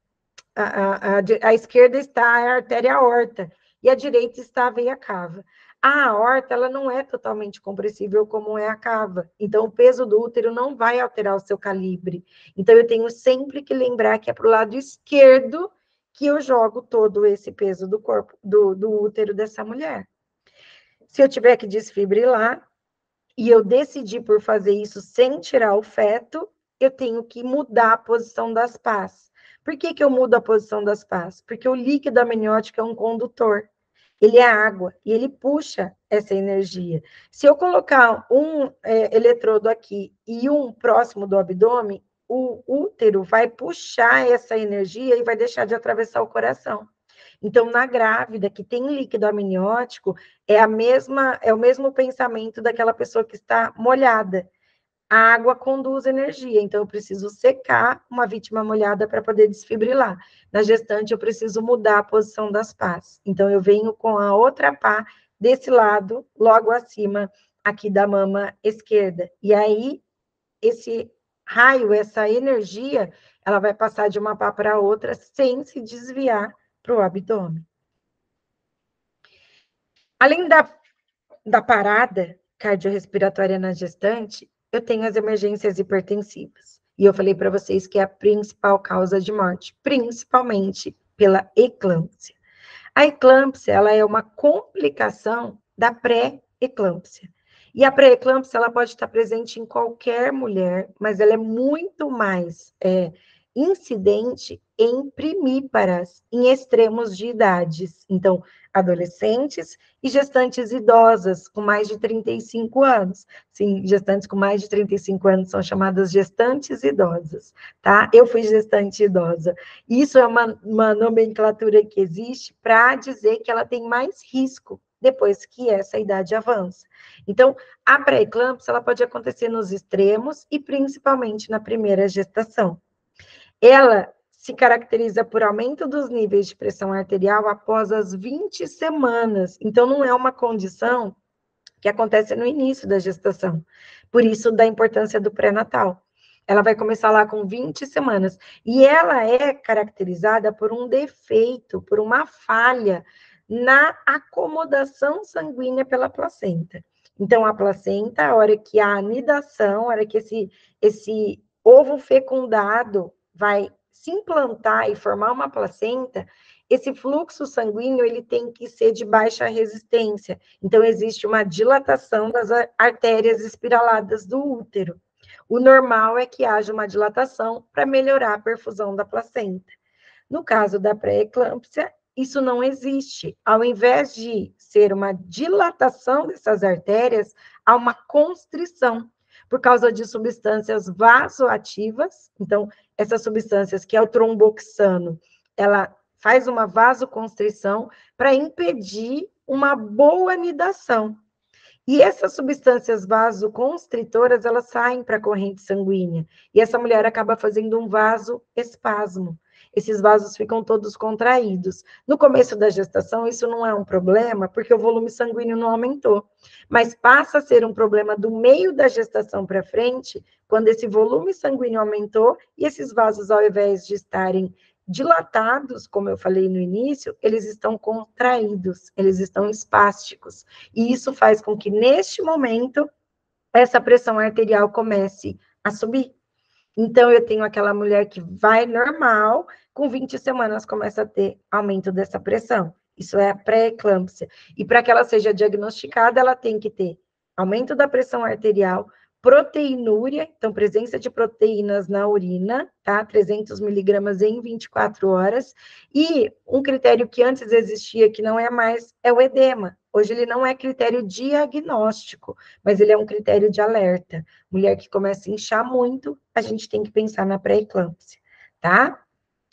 Speaker 2: a esquerda está a artéria aorta, e a direita está a veia cava. A aorta, ela não é totalmente compressível como é a cava, então o peso do útero não vai alterar o seu calibre. Então eu tenho sempre que lembrar que é para o lado esquerdo que eu jogo todo esse peso do corpo, do útero dessa mulher. Se eu tiver que desfibrilar, e eu decidi por fazer isso sem tirar o feto, eu tenho que mudar a posição das pás. Por que eu mudo a posição das pás? Porque o líquido amniótico é um condutor. ele é água, e ele puxa essa energia. Se eu colocar um eletrodo aqui e um próximo do abdômen, o útero vai puxar essa energia e vai deixar de atravessar o coração. Então, na grávida que tem líquido amniótico, é o mesmo pensamento daquela pessoa que está molhada. A água conduz energia, então eu preciso secar uma vítima molhada para poder desfibrilar. Na gestante, eu preciso mudar a posição das pás. Então, eu venho com a outra pá desse lado, logo acima aqui da mama esquerda. E aí, esse raio, essa energia, ela vai passar de uma pá para outra sem se desviar para o abdômen. Além da parada cardiorrespiratória na gestante, eu tenho as emergências hipertensivas. E eu falei para vocês que é a principal causa de morte, principalmente pela eclâmpsia. A eclâmpsia, ela é uma complicação da pré-eclâmpsia. E a pré-eclâmpsia, ela pode estar presente em qualquer mulher, mas ela é muito mais incidente em primíparas, em extremos de idades. Então, adolescentes e gestantes idosas com mais de 35 anos. Sim, gestantes com mais de 35 anos são chamadas gestantes idosas, tá? Eu fui gestante idosa. Isso é uma nomenclatura que existe para dizer que ela tem mais risco depois que essa idade avança. Então, a pré-eclâmpsia, ela pode acontecer nos extremos e principalmente na primeira gestação. Ela se caracteriza por aumento dos níveis de pressão arterial após as 20 semanas. Então, não é uma condição que acontece no início da gestação. Por isso, da importância do pré-natal. Ela vai começar lá com 20 semanas. E ela é caracterizada por um defeito, por uma falha na acomodação sanguínea pela placenta. Então, a placenta, a hora que a anidação, a hora que esse ovo fecundado vai se implantar e formar uma placenta, esse fluxo sanguíneo ele tem que ser de baixa resistência. Então, existe uma dilatação das artérias espiraladas do útero. O normal é que haja uma dilatação para melhorar a perfusão da placenta. No caso da pré-eclâmpsia, isso não existe. Ao invés de ser uma dilatação dessas artérias, há uma constrição por causa de substâncias vasoativas. Então, essas substâncias, que é o tromboxano, ela faz uma vasoconstrição para impedir uma boa anidação. E essas substâncias vasoconstritoras, elas saem para a corrente sanguínea. E essa mulher acaba fazendo um vasoespasmo. Esses vasos ficam todos contraídos. No começo da gestação, isso não é um problema, porque o volume sanguíneo não aumentou. Mas passa a ser um problema do meio da gestação para frente, quando esse volume sanguíneo aumentou e esses vasos, ao invés de estarem dilatados, como eu falei no início, eles estão contraídos, eles estão espásticos. E isso faz com que, neste momento, essa pressão arterial comece a subir. Então, eu tenho aquela mulher que vai normal, com 20 semanas começa a ter aumento dessa pressão. Isso é a pré-eclâmpsia. E para que ela seja diagnosticada, ela tem que ter aumento da pressão arterial, proteinúria, então presença de proteínas na urina, tá? 300 miligramas em 24 horas. E um critério que antes existia, que não é mais, é o edema. Hoje ele não é critério diagnóstico, mas ele é um critério de alerta. Mulher que começa a inchar muito, a gente tem que pensar na pré-eclâmpsia, tá?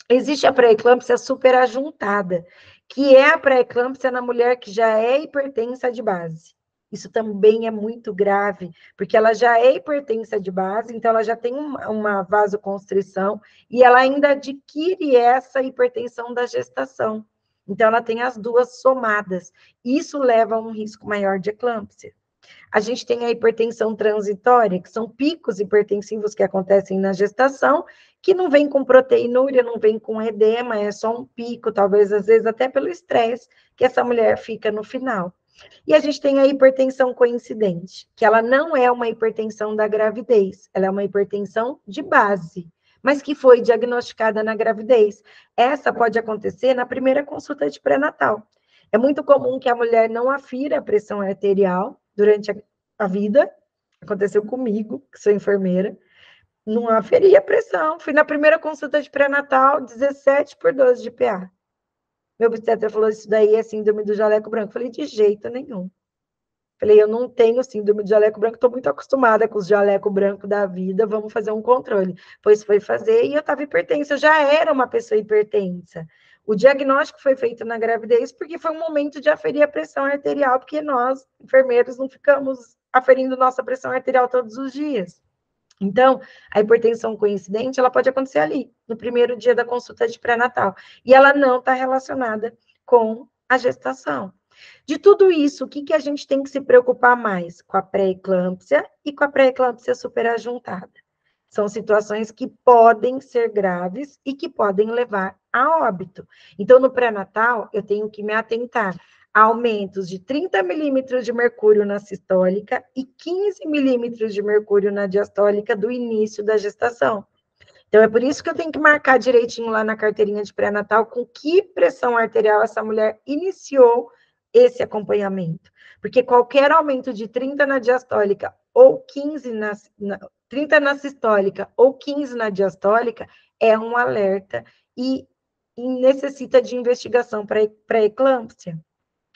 Speaker 2: Existe a pré-eclâmpsia superajuntada, que é a pré-eclâmpsia na mulher que já é hipertensa de base. Isso também é muito grave, porque ela já é hipertensa de base, então ela já tem uma vasoconstrição e ela ainda adquire essa hipertensão da gestação. Então, ela tem as duas somadas. Isso leva a um risco maior de eclâmpsia. A gente tem a hipertensão transitória, que são picos hipertensivos que acontecem na gestação, que não vem com proteinúria, não vem com edema, é só um pico, talvez às vezes até pelo estresse que essa mulher fica no final. E a gente tem a hipertensão coincidente, que ela não é uma hipertensão da gravidez, ela é uma hipertensão de base, mas que foi diagnosticada na gravidez. Essa pode acontecer na primeira consulta de pré-natal. É muito comum que a mulher não afira a pressão arterial durante a vida. Aconteceu comigo, que sou enfermeira. Não aferia a pressão. Fui na primeira consulta de pré-natal, 17/12 de PA. Meu obstetra falou, isso daí é síndrome do jaleco branco. Eu falei, de jeito nenhum. Falei, eu não tenho síndrome de jaleco branco, estou muito acostumada com os jaleco branco da vida, vamos fazer um controle. Pois foi fazer e eu estava hipertensa, eu já era uma pessoa hipertensa. O diagnóstico foi feito na gravidez porque foi um momento de aferir a pressão arterial, porque nós, enfermeiros, não ficamos aferindo nossa pressão arterial todos os dias. Então, a hipertensão coincidente, ela pode acontecer ali, no primeiro dia da consulta de pré-natal. E ela não está relacionada com a gestação. De tudo isso, o que a gente tem que se preocupar mais? Com a pré-eclâmpsia e com a pré-eclâmpsia superajuntada. São situações que podem ser graves e que podem levar a óbito. Então, no pré-natal, eu tenho que me atentar a aumentos de 30 milímetros de mercúrio na sistólica e 15 milímetros de mercúrio na diastólica do início da gestação. Então, é por isso que eu tenho que marcar direitinho lá na carteirinha de pré-natal com que pressão arterial essa mulher iniciou esse acompanhamento. Porque qualquer aumento de 30 na diastólica ou 15 30 na sistólica ou 15 na diastólica é um alerta e necessita de investigação para eclâmpsia.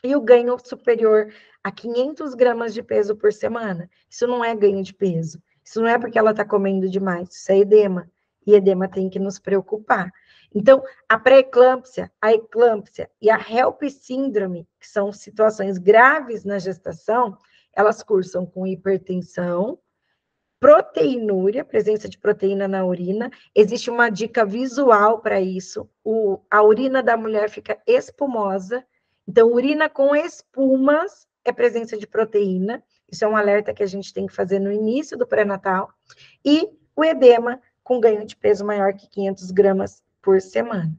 Speaker 2: E o ganho superior a 500 gramas de peso por semana. Isso não é ganho de peso. Isso não é porque ela está comendo demais. Isso é edema. E edema tem que nos preocupar. Então, a pré-eclâmpsia, a eclâmpsia e a HELP síndrome, que são situações graves na gestação, elas cursam com hipertensão, proteinúria, presença de proteína na urina. Existe uma dica visual para isso. A urina da mulher fica espumosa. Então, urina com espumas é presença de proteína. Isso é um alerta que a gente tem que fazer no início do pré-natal. E o edema com ganho de peso maior que 500 gramas por semana.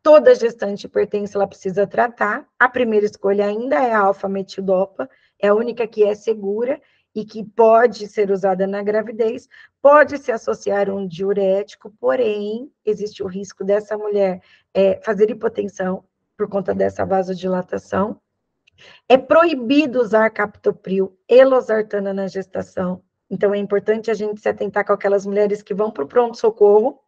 Speaker 2: Toda gestante hipertensa, ela precisa tratar. A primeira escolha ainda é a alfa-metildopa, é a única que é segura e que pode ser usada na gravidez, pode se associar a um diurético, porém, existe o risco dessa mulher fazer hipotensão por conta dessa vasodilatação. É proibido usar captopril e losartana na gestação, então é importante a gente se atentar com aquelas mulheres que vão para o pronto-socorro,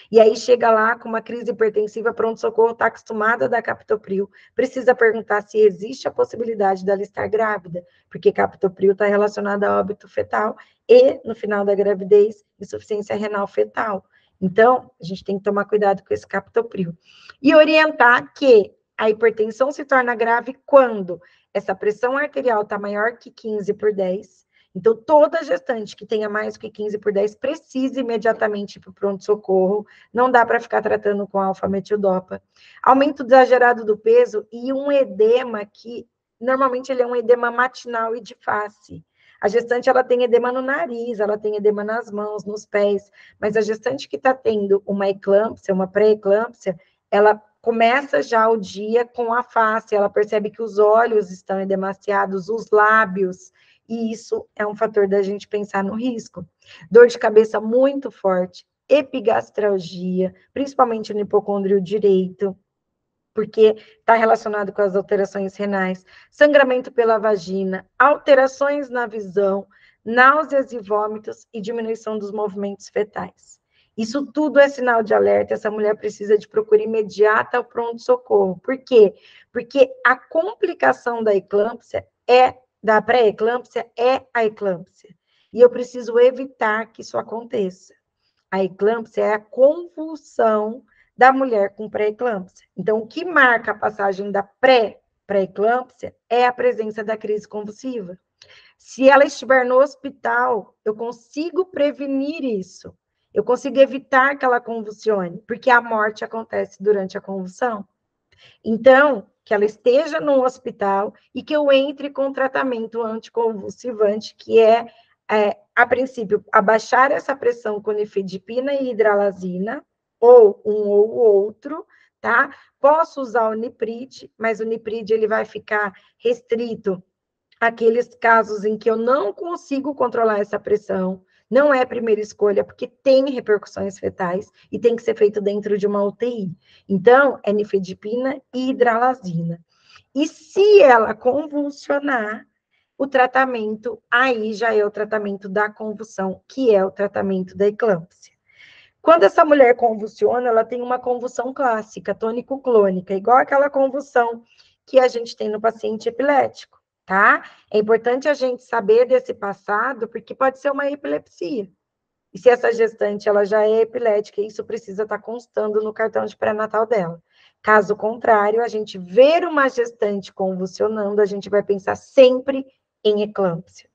Speaker 2: e aí chega lá com uma crise hipertensiva, pronto-socorro está acostumada a dar captopril, precisa perguntar se existe a possibilidade dela estar grávida, porque captopril está relacionado a óbito fetal e, no final da gravidez, insuficiência renal fetal. Então, a gente tem que tomar cuidado com esse captopril. E orientar que a hipertensão se torna grave quando essa pressão arterial está maior que 15/10, então, toda gestante que tenha mais que 15/10 precisa imediatamente ir para o pronto-socorro, não dá para ficar tratando com alfa-metildopa. Aumento exagerado do peso e um edema que, normalmente, ele é um edema matinal e de face. A gestante, ela tem edema no nariz, ela tem edema nas mãos, nos pés, mas a gestante que está tendo uma eclâmpsia, uma pré-eclâmpsia, ela começa já o dia com a face, ela percebe que os olhos estão edemaciados, os lábios, e isso é um fator da gente pensar no risco. Dor de cabeça muito forte, epigastralgia, principalmente no hipocôndrio direito, porque está relacionado com as alterações renais, sangramento pela vagina, alterações na visão, náuseas e vômitos e diminuição dos movimentos fetais. Isso tudo é sinal de alerta, essa mulher precisa de procura imediata ao pronto-socorro. Por quê? Porque a complicação da eclâmpsia da pré-eclâmpsia é a eclâmpsia. E eu preciso evitar que isso aconteça. A eclâmpsia é a convulsão da mulher com pré-eclâmpsia. Então, o que marca a passagem da pré-eclâmpsia é a presença da crise convulsiva. Se ela estiver no hospital, eu consigo prevenir isso. Eu consigo evitar que ela convulsione, porque a morte acontece durante a convulsão. Então, que ela esteja no hospital e que eu entre com tratamento anticonvulsivante, que a princípio, abaixar essa pressão com nifedipina e hidralazina, ou um ou outro, tá? Posso usar o Niprid, mas o Niprid ele vai ficar restrito àqueles casos em que eu não consigo controlar essa pressão, não é a primeira escolha, porque tem repercussões fetais e tem que ser feito dentro de uma UTI. Então, é nifedipina e hidralazina. E se ela convulsionar, o tratamento, aí já é o tratamento da convulsão, que é o tratamento da eclâmpsia. Quando essa mulher convulsiona, ela tem uma convulsão clássica, tônico-clônica, igual aquela convulsão que a gente tem no paciente epilético, tá? É importante a gente saber desse passado, porque pode ser uma epilepsia. E se essa gestante ela já é epilética, isso precisa estar constando no cartão de pré-natal dela. Caso contrário, a gente ver uma gestante convulsionando, a gente vai pensar sempre em eclâmpsia.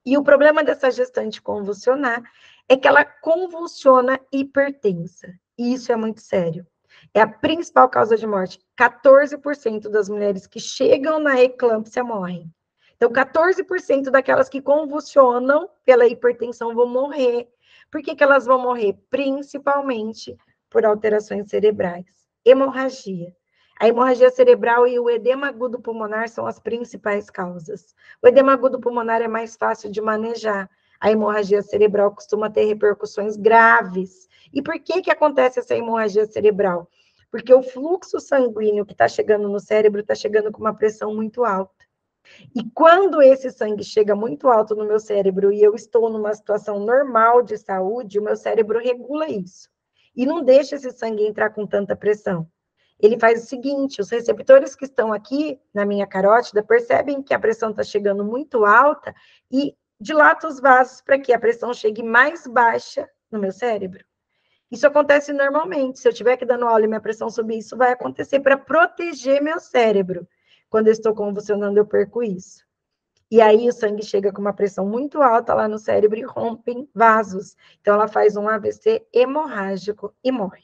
Speaker 2: E o problema dessa gestante convulsionar é que ela convulsiona hipertensa. E isso é muito sério. É a principal causa de morte. 14% das mulheres que chegam na eclâmpsia morrem. Então, 14% daquelas que convulsionam pela hipertensão vão morrer. Por que elas vão morrer? Principalmente por alterações cerebrais. Hemorragia. A hemorragia cerebral e o edema agudo pulmonar são as principais causas. O edema agudo pulmonar é mais fácil de manejar. A hemorragia cerebral costuma ter repercussões graves. E por que acontece essa hemorragia cerebral? Porque o fluxo sanguíneo que está chegando no cérebro está chegando com uma pressão muito alta. E quando esse sangue chega muito alto no meu cérebro e eu estou numa situação normal de saúde, o meu cérebro regula isso. E não deixa esse sangue entrar com tanta pressão. Ele faz o seguinte, os receptores que estão aqui na minha carótida percebem que a pressão está chegando muito alta e dilata os vasos para que a pressão chegue mais baixa no meu cérebro. Isso acontece normalmente. Se eu estiver aqui dando aula e minha pressão subir, isso vai acontecer para proteger meu cérebro. Quando eu estou convulsionando, eu perco isso. E aí o sangue chega com uma pressão muito alta lá no cérebro e rompem vasos. Então, ela faz um AVC hemorrágico e morre.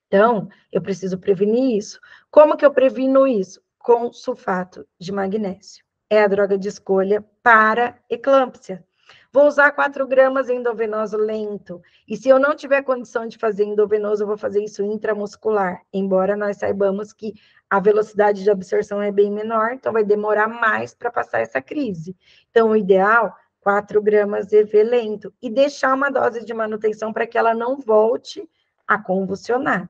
Speaker 2: Então, eu preciso prevenir isso. Como que eu previno isso? Com sulfato de magnésio. É a droga de escolha para eclâmpsia. Vou usar 4 gramas endovenoso lento. E se eu não tiver condição de fazer endovenoso, eu vou fazer isso intramuscular. Embora nós saibamos que a velocidade de absorção é bem menor, então vai demorar mais para passar essa crise. Então, o ideal, 4 gramas EV lento. E deixar uma dose de manutenção para que ela não volte a convulsionar.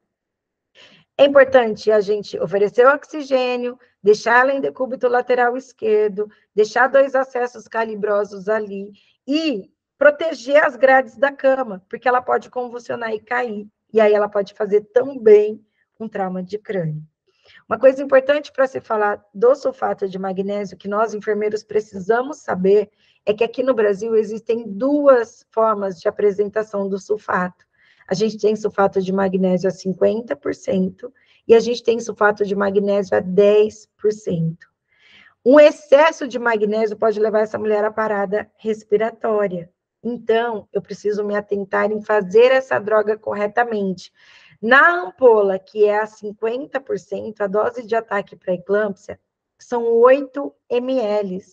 Speaker 2: É importante a gente oferecer o oxigênio, deixar ela em decúbito lateral esquerdo, deixar 2 acessos calibrosos ali e proteger as grades da cama, porque ela pode convulsionar e cair, e aí ela pode fazer também um trauma de crânio. Uma coisa importante para se falar do sulfato de magnésio, que nós enfermeiros precisamos saber, é que aqui no Brasil existem 2 formas de apresentação do sulfato. A gente tem sulfato de magnésio a 50% e a gente tem sulfato de magnésio a 10%. Um excesso de magnésio pode levar essa mulher à parada respiratória. Então, eu preciso me atentar em fazer essa droga corretamente. Na ampola, que é a 50%, a dose de ataque para eclâmpsia são 8 ml.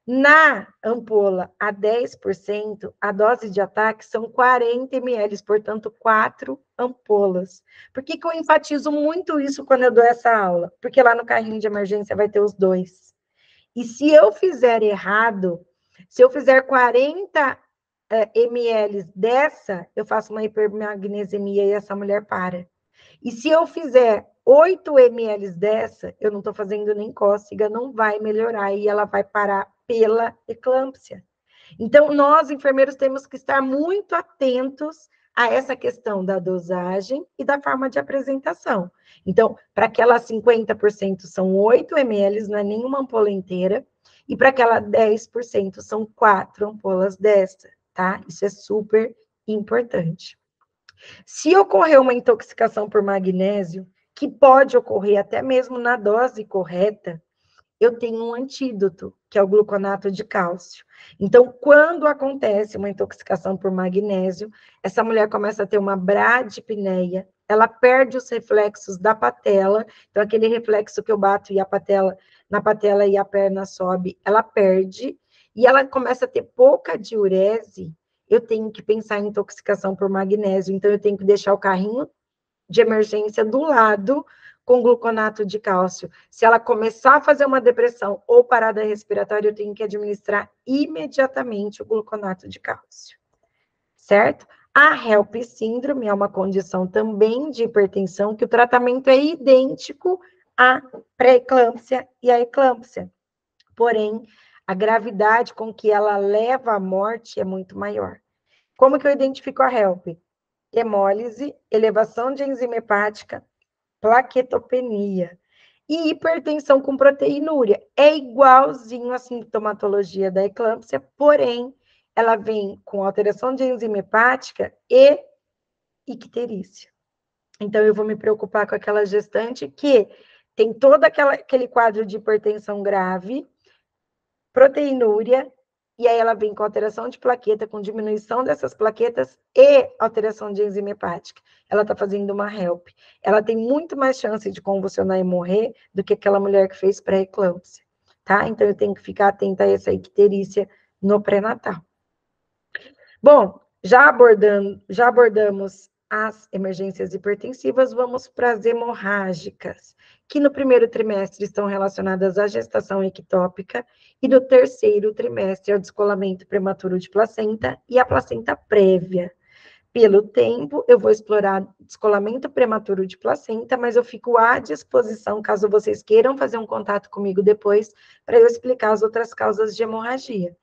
Speaker 2: Na ampola a 10%, a dose de ataque são 40 ml, portanto, 4 ampolas. Por que eu enfatizo muito isso quando eu dou essa aula? Porque lá no carrinho de emergência vai ter os 2. E se eu fizer errado, se eu fizer 40 ml dessa, eu faço uma hipermagnesemia e essa mulher para. E se eu fizer 8 ml dessa, eu não estou fazendo nem cócega, não vai melhorar e ela vai parar pela eclâmpsia. Então, nós, enfermeiros, temos que estar muito atentos a essa questão da dosagem e da forma de apresentação. Então, para aquela 50% são 8 ml, não é nenhuma ampola inteira, e para aquela 10% são 4 ampolas dessa, tá? Isso é super importante. Se ocorrer uma intoxicação por magnésio, que pode ocorrer até mesmo na dose correta, eu tenho um antídoto, que é o gluconato de cálcio. Então, quando acontece uma intoxicação por magnésio, essa mulher começa a ter uma bradipneia, ela perde os reflexos da patela, então aquele reflexo que eu bato e a patela, na patela e a perna sobe, ela perde, e ela começa a ter pouca diurese, eu tenho que pensar em intoxicação por magnésio, então eu tenho que deixar o carrinho de emergência do lado com gluconato de cálcio. Se ela começar a fazer uma depressão ou parada respiratória, eu tenho que administrar imediatamente o gluconato de cálcio. Certo? A HELP síndrome é uma condição também de hipertensão que o tratamento é idêntico à pré-eclâmpsia e à eclâmpsia. Porém, a gravidade com que ela leva à morte é muito maior. Como que eu identifico a HELP? hemólise, elevação de enzima hepática, plaquetopenia e hipertensão com proteinúria. É igualzinho a sintomatologia da eclâmpsia, porém, ela vem com alteração de enzima hepática e icterícia. Então, eu vou me preocupar com aquela gestante que tem todo aquele quadro de hipertensão grave, proteinúria, e aí ela vem com alteração de plaqueta, com diminuição dessas plaquetas e alteração de enzima hepática. Ela está fazendo uma HELP. Ela tem muito mais chance de convulsionar e morrer do que aquela mulher que fez pré-eclâmpsia, tá? Então, eu tenho que ficar atenta a essa icterícia no pré-natal. Bom, já abordamos as emergências hipertensivas, vamos para as hemorrágicas, que no primeiro trimestre estão relacionadas à gestação ectópica e no terceiro trimestre ao descolamento prematuro de placenta e a placenta prévia. Pelo tempo, eu vou explorar descolamento prematuro de placenta, mas eu fico à disposição, caso vocês queiram fazer um contato comigo depois, para eu explicar as outras causas de hemorragia.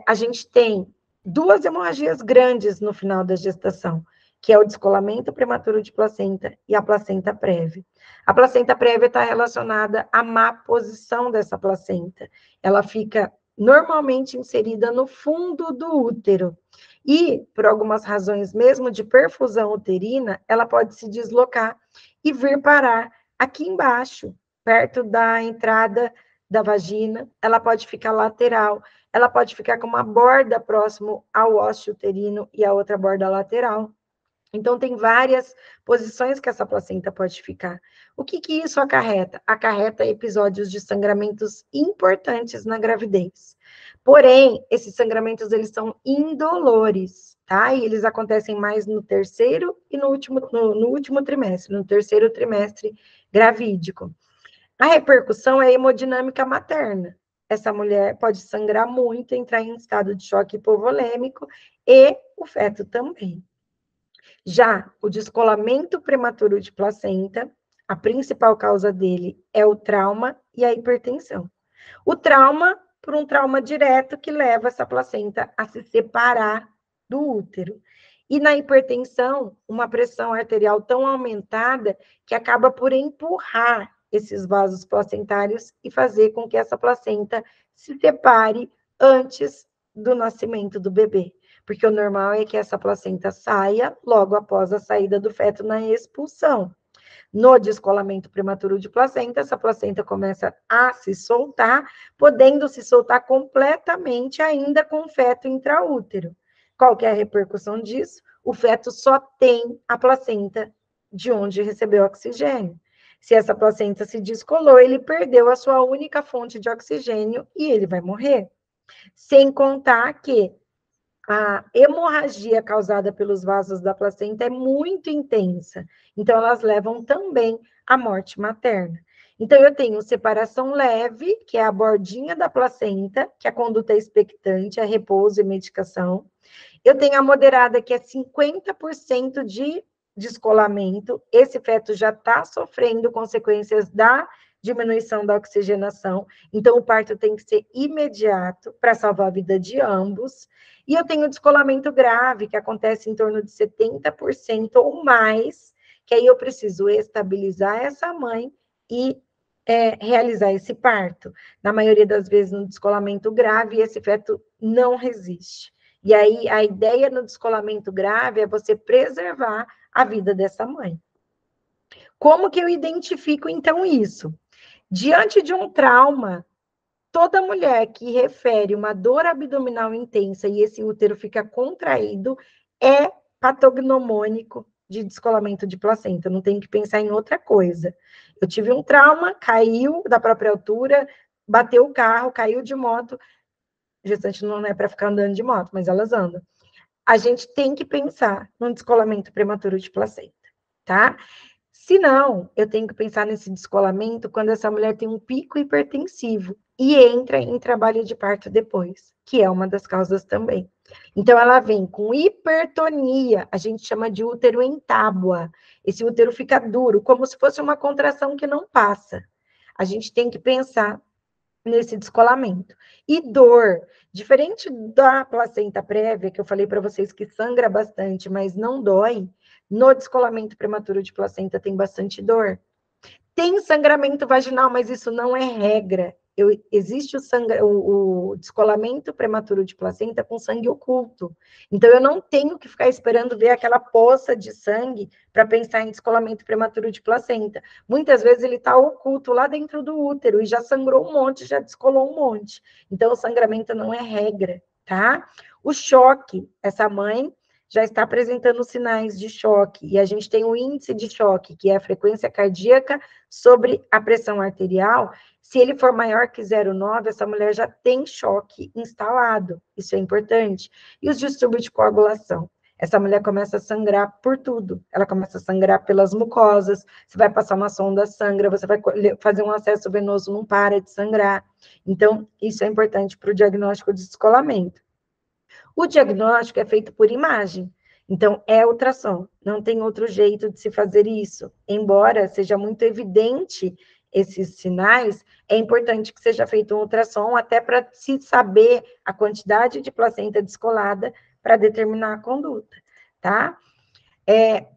Speaker 2: A gente tem 2 hemorragias grandes no final da gestação, que é o descolamento prematuro de placenta e a placenta prévia. A placenta prévia está relacionada à má posição dessa placenta. Ela fica normalmente inserida no fundo do útero. E, por algumas razões mesmo de perfusão uterina, ela pode se deslocar e vir parar aqui embaixo, perto da entrada da vagina. Ela pode ficar lateral, ela pode ficar com uma borda próximo ao ósseo uterino e a outra borda lateral. Então, tem várias posições que essa placenta pode ficar. O que isso acarreta? Acarreta episódios de sangramentos importantes na gravidez. Porém, esses sangramentos, eles são indolores, tá? E eles acontecem mais no terceiro e no último trimestre, no terceiro trimestre gravídico. A repercussão é hemodinâmica materna. Essa mulher pode sangrar muito, entrar em estado de choque hipovolêmico e o feto também. Já o descolamento prematuro de placenta, a principal causa dele é o trauma e a hipertensão. O trauma, por um trauma direto que leva essa placenta a se separar do útero. E na hipertensão, uma pressão arterial tão aumentada que acaba por empurrar esses vasos placentários e fazer com que essa placenta se separe antes do nascimento do bebê. Porque o normal é que essa placenta saia logo após a saída do feto na expulsão. No descolamento prematuro de placenta, essa placenta começa a se soltar, podendo se soltar completamente ainda com o feto intraútero. Qual que é a repercussão disso? O feto só tem a placenta de onde recebeu oxigênio. Se essa placenta se descolou, ele perdeu a sua única fonte de oxigênio e ele vai morrer. Sem contar que a hemorragia causada pelos vasos da placenta é muito intensa. Então, elas levam também à morte materna. Então, eu tenho separação leve, que é a bordinha da placenta, que a conduta é expectante, é repouso e medicação. Eu tenho a moderada, que é 50% de descolamento. Esse feto já está sofrendo consequências da diminuição da oxigenação. Então, o parto tem que ser imediato para salvar a vida de ambos. E eu tenho descolamento grave, que acontece em torno de 70% ou mais, que aí eu preciso estabilizar essa mãe e realizar esse parto. Na maioria das vezes, no descolamento grave, esse feto não resiste. E aí, a ideia no descolamento grave é você preservar a vida dessa mãe. Como que eu identifico, então, isso? Diante de um trauma, toda mulher que refere uma dor abdominal intensa e esse útero fica contraído é patognomônico de descolamento de placenta. Não tem que pensar em outra coisa. Eu tive um trauma, caiu da própria altura, bateu o carro, caiu de moto. Gestante não é para ficar andando de moto, mas elas andam. A gente tem que pensar num descolamento prematuro de placenta, tá? Se não, eu tenho que pensar nesse descolamento quando essa mulher tem um pico hipertensivo e entra em trabalho de parto depois, que é uma das causas também. Então, ela vem com hipertonia, a gente chama de útero em tábua. Esse útero fica duro, como se fosse uma contração que não passa. A gente tem que pensar nesse descolamento. E dor, diferente da placenta prévia, que eu falei para vocês que sangra bastante, mas não dói, no descolamento prematuro de placenta tem bastante dor. Tem sangramento vaginal, mas isso não é regra. Existe o descolamento prematuro de placenta com sangue oculto. Então, eu não tenho que ficar esperando ver aquela poça de sangue para pensar em descolamento prematuro de placenta. Muitas vezes ele está oculto lá dentro do útero e já sangrou um monte, já descolou um monte. Então, o sangramento não é regra, tá? O choque, essa mãe já está apresentando sinais de choque, e a gente tem o índice de choque, que é a frequência cardíaca sobre a pressão arterial. Se ele for maior que 0,9, essa mulher já tem choque instalado, isso é importante. E os distúrbios de coagulação? Essa mulher começa a sangrar por tudo, ela começa a sangrar pelas mucosas, você vai passar uma sonda, sangra, você vai fazer um acesso venoso, não para de sangrar. Então, isso é importante para o diagnóstico de descolamento. O diagnóstico é feito por imagem, então é ultrassom, não tem outro jeito de se fazer isso. Embora seja muito evidente esses sinais, é importante que seja feito um ultrassom até para se saber a quantidade de placenta descolada para determinar a conduta, tá?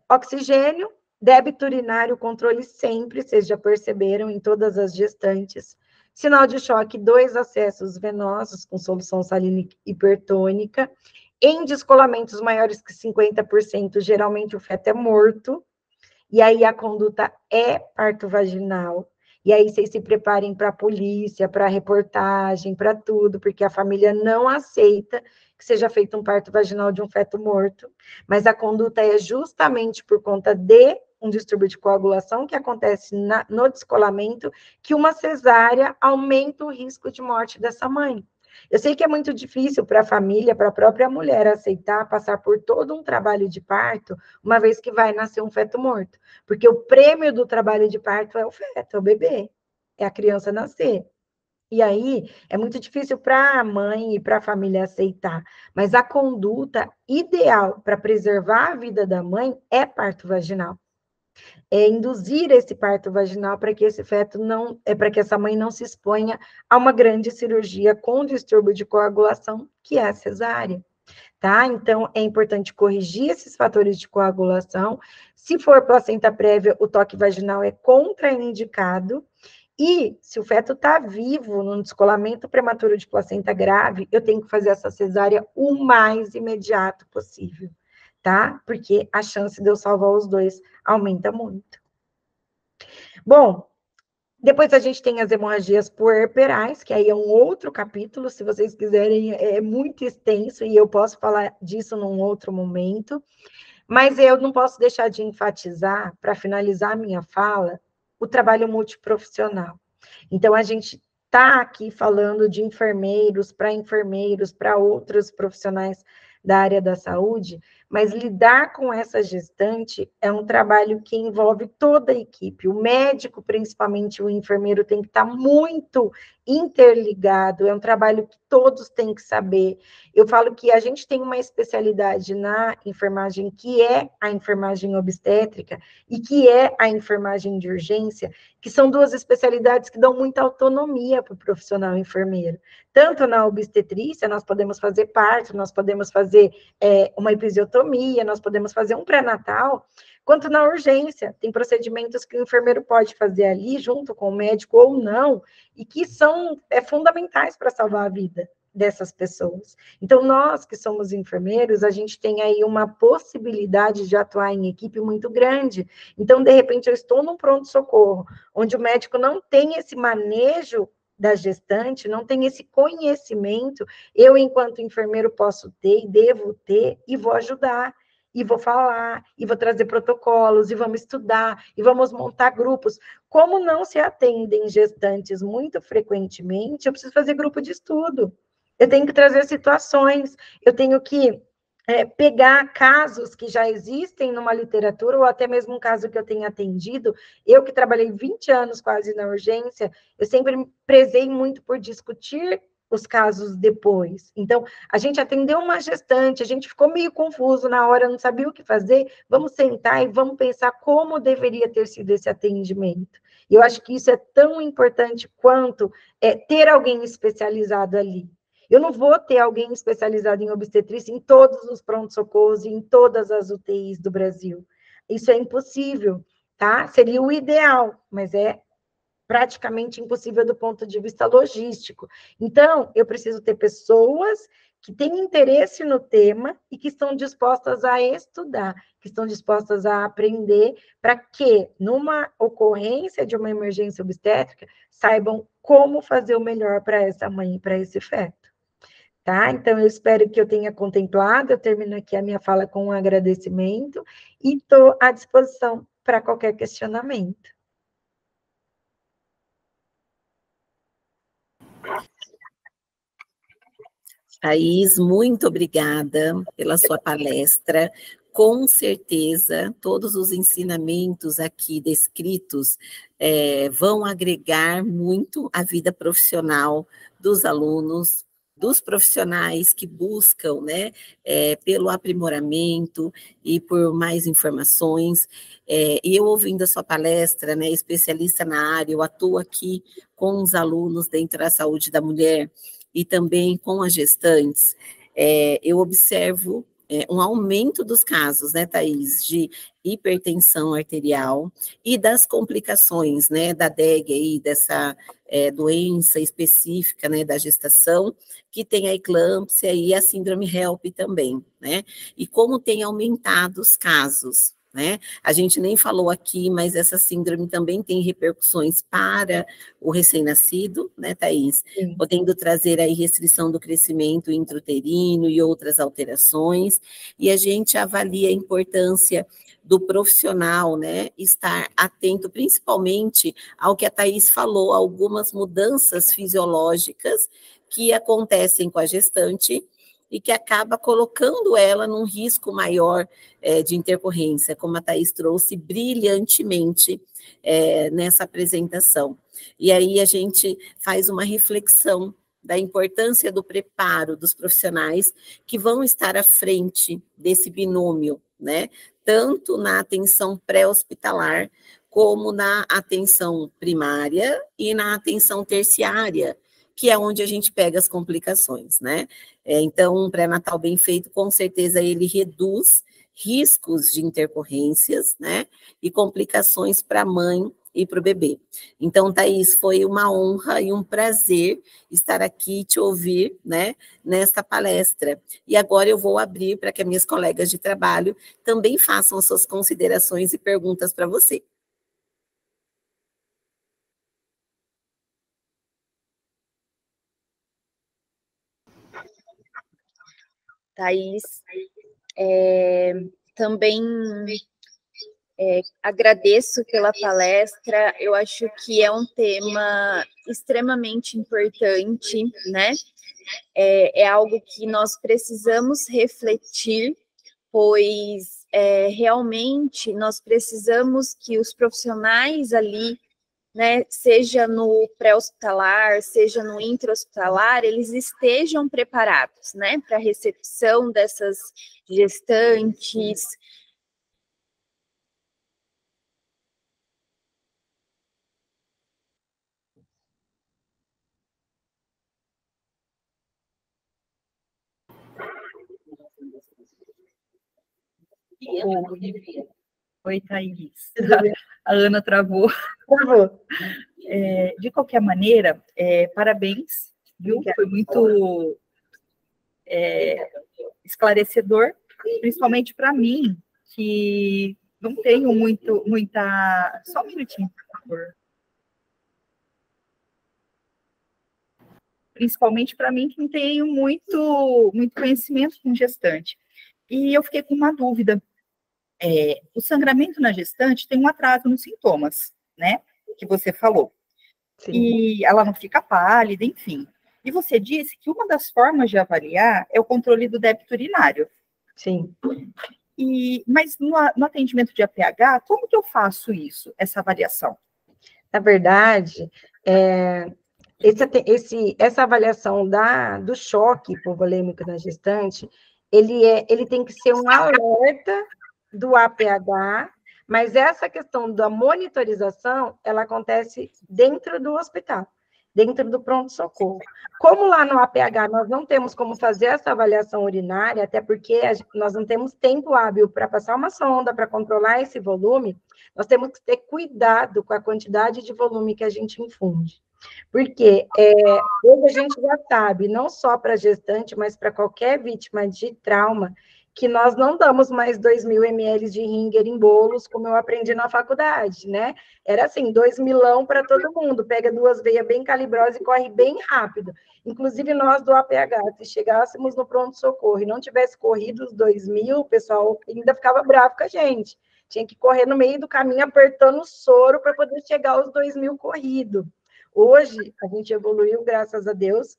Speaker 2: Oxigênio, débito urinário, controle sempre, vocês já perceberam em todas as gestantes. Sinal de choque, 2 acessos venosos com solução salina hipertônica. Em descolamentos maiores que 50%, geralmente o feto é morto. E aí a conduta é parto vaginal. E aí vocês se preparem para a polícia, para a reportagem, para tudo, porque a família não aceita que seja feito um parto vaginal de um feto morto. Mas a conduta é justamente por conta de um distúrbio de coagulação que acontece no descolamento, que uma cesárea aumenta o risco de morte dessa mãe. Eu sei que é muito difícil para a família, para a própria mulher aceitar passar por todo um trabalho de parto, uma vez que vai nascer um feto morto. Porque o prêmio do trabalho de parto é o feto, é o bebê, é a criança nascer. E aí, é muito difícil para a mãe e para a família aceitar. Mas a conduta ideal para preservar a vida da mãe é parto vaginal. É induzir esse parto vaginal para que esse feto não, para que essa mãe não se exponha a uma grande cirurgia com distúrbio de coagulação, que é a cesárea, tá? Então, é importante corrigir esses fatores de coagulação. Se for placenta prévia, o toque vaginal é contraindicado. E se o feto está vivo, num descolamento prematuro de placenta grave, eu tenho que fazer essa cesárea o mais imediato possível, tá? Porque a chance de eu salvar os dois aumenta muito. Bom, depois a gente tem as hemorragias puerperais, que aí é um outro capítulo, se vocês quiserem, é muito extenso e eu posso falar disso num outro momento, mas eu não posso deixar de enfatizar, para finalizar a minha fala, o trabalho multiprofissional. Então, a gente está aqui falando de enfermeiros, para outros profissionais da área da saúde, mas lidar com essa gestante é um trabalho que envolve toda a equipe. O médico, principalmente o enfermeiro, tem que estar muito interligado, é um trabalho que todos têm que saber. Eu falo que a gente tem uma especialidade na enfermagem, que é a enfermagem obstétrica, e que é a enfermagem de urgência, que são duas especialidades que dão muita autonomia para o profissional enfermeiro. Tanto na obstetrícia, nós podemos fazer parto, nós podemos fazer uma episiotomia, nós podemos fazer um pré-natal, quanto na urgência. Tem procedimentos que o enfermeiro pode fazer ali, junto com o médico ou não, e que são fundamentais para salvar a vida dessas pessoas. Então, nós que somos enfermeiros, a gente tem aí uma possibilidade de atuar em equipe muito grande. Então, de repente, eu estou num pronto-socorro, onde o médico não tem esse manejo da gestante, não tem esse conhecimento, eu, enquanto enfermeiro, posso ter e devo ter, e vou ajudar, e vou falar, e vou trazer protocolos, e vamos estudar, e vamos montar grupos. Como não se atendem gestantes muito frequentemente, eu preciso fazer grupo de estudo. Eu tenho que trazer situações, eu tenho que pegar casos que já existem numa literatura, ou até mesmo um caso que eu tenha atendido. Eu que trabalhei 20 anos quase na urgência, eu sempre prezei muito por discutir os casos depois. Então, a gente atendeu uma gestante, a gente ficou meio confuso na hora, não sabia o que fazer, vamos sentar e vamos pensar como deveria ter sido esse atendimento. E eu acho que isso é tão importante quanto ter alguém especializado ali. Eu não vou ter alguém especializado em obstetrícia em todos os pronto-socorros e em todas as UTIs do Brasil. Isso é impossível, tá? Seria o ideal, mas é praticamente impossível do ponto de vista logístico. Então, eu preciso ter pessoas que têm interesse no tema e que estão dispostas a estudar, que estão dispostas a aprender, para que, numa ocorrência de uma emergência obstétrica, saibam como fazer o melhor para essa mãe e para esse feto. Tá? Então, eu espero que eu tenha contemplado. Eu termino aqui a minha fala com um agradecimento e estou à disposição para qualquer questionamento.
Speaker 1: Thaís, muito obrigada pela sua palestra. Com certeza, todos os ensinamentos aqui descritos vão agregar muito à vida profissional dos alunos, dos profissionais que buscam, né, pelo aprimoramento e por mais informações. E eu ouvindo a sua palestra, né, especialista na área, eu atuo aqui com os alunos dentro da saúde da mulher, e também com as gestantes, eu observo um aumento dos casos, né, Thaís, de hipertensão arterial e das complicações, né, da DEG aí, dessa doença específica, né, da gestação, que tem a eclâmpsia e a síndrome HELP também, né, e como tem aumentado os casos, né? A gente nem falou aqui, mas essa síndrome também tem repercussões para o recém-nascido, né, Thaís?
Speaker 2: Sim.
Speaker 1: Podendo trazer aí restrição do crescimento intrauterino e outras alterações, e a gente avalia a importância do profissional, né, estar atento principalmente ao que a Thaís falou, algumas mudanças fisiológicas que acontecem com a gestante e que acaba colocando ela num risco maior de intercorrência, como a Thaís trouxe brilhantemente nessa apresentação. E aí a gente faz uma reflexão da importância do preparo dos profissionais que vão estar à frente desse binômio, né? Tanto na atenção pré-hospitalar, como na atenção primária e na atenção terciária, que é onde a gente pega as complicações, né? Então, um pré-natal bem feito, com certeza, ele reduz riscos de intercorrências, né? E complicações para a mãe e para o bebê. Então, Thaís, foi uma honra e um prazer estar aqui e te ouvir, né, nesta palestra. E agora eu vou abrir para que as minhas colegas de trabalho também façam suas considerações e perguntas para você.
Speaker 3: Thaís, também agradeço pela palestra. Eu acho que é um tema extremamente importante, né? É algo que nós precisamos refletir, pois realmente nós precisamos que os profissionais ali, né, seja no pré-hospitalar, seja no intra-hospitalar, eles estejam preparados, né, para a recepção dessas gestantes.
Speaker 4: Oi, Thaís. A Ana travou. De qualquer maneira, parabéns, viu? Foi muito esclarecedor, principalmente para mim, que não tenho muita... Só um minutinho, por favor. Principalmente para mim, que não tenho muito conhecimento com gestante. E eu fiquei com uma dúvida. O sangramento na gestante tem um atraso nos sintomas, né? Que você falou. Sim. E ela não fica pálida, enfim. E você disse que uma das formas de avaliar é o controle do débito urinário.
Speaker 2: Sim.
Speaker 4: Mas no atendimento de APH, como que eu faço isso, essa avaliação?
Speaker 2: Na verdade, essa avaliação do choque hipovolêmico na gestante, ele tem que ser um alerta do APH, Mas essa questão da monitorização, ela acontece dentro do hospital, dentro do pronto-socorro. Como lá no APH nós não temos como fazer essa avaliação urinária, até porque nós não temos tempo hábil para passar uma sonda, para controlar esse volume, nós temos que ter cuidado com a quantidade de volume que a gente infunde. Porque hoje a gente já sabe, não só para gestante, mas para qualquer vítima de trauma, que nós não damos mais 2.000 ml de Ringer em bolos, como eu aprendi na faculdade, né? Era assim, 2 milão para todo mundo, pega 2 veias bem calibrosas e corre bem rápido. Inclusive nós do APH, se chegássemos no pronto-socorro e não tivesse corrido os 2.000, o pessoal ainda ficava bravo com a gente. Tinha que correr no meio do caminho apertando o soro para poder chegar aos 2.000 corrido. Hoje, a gente evoluiu, graças a Deus,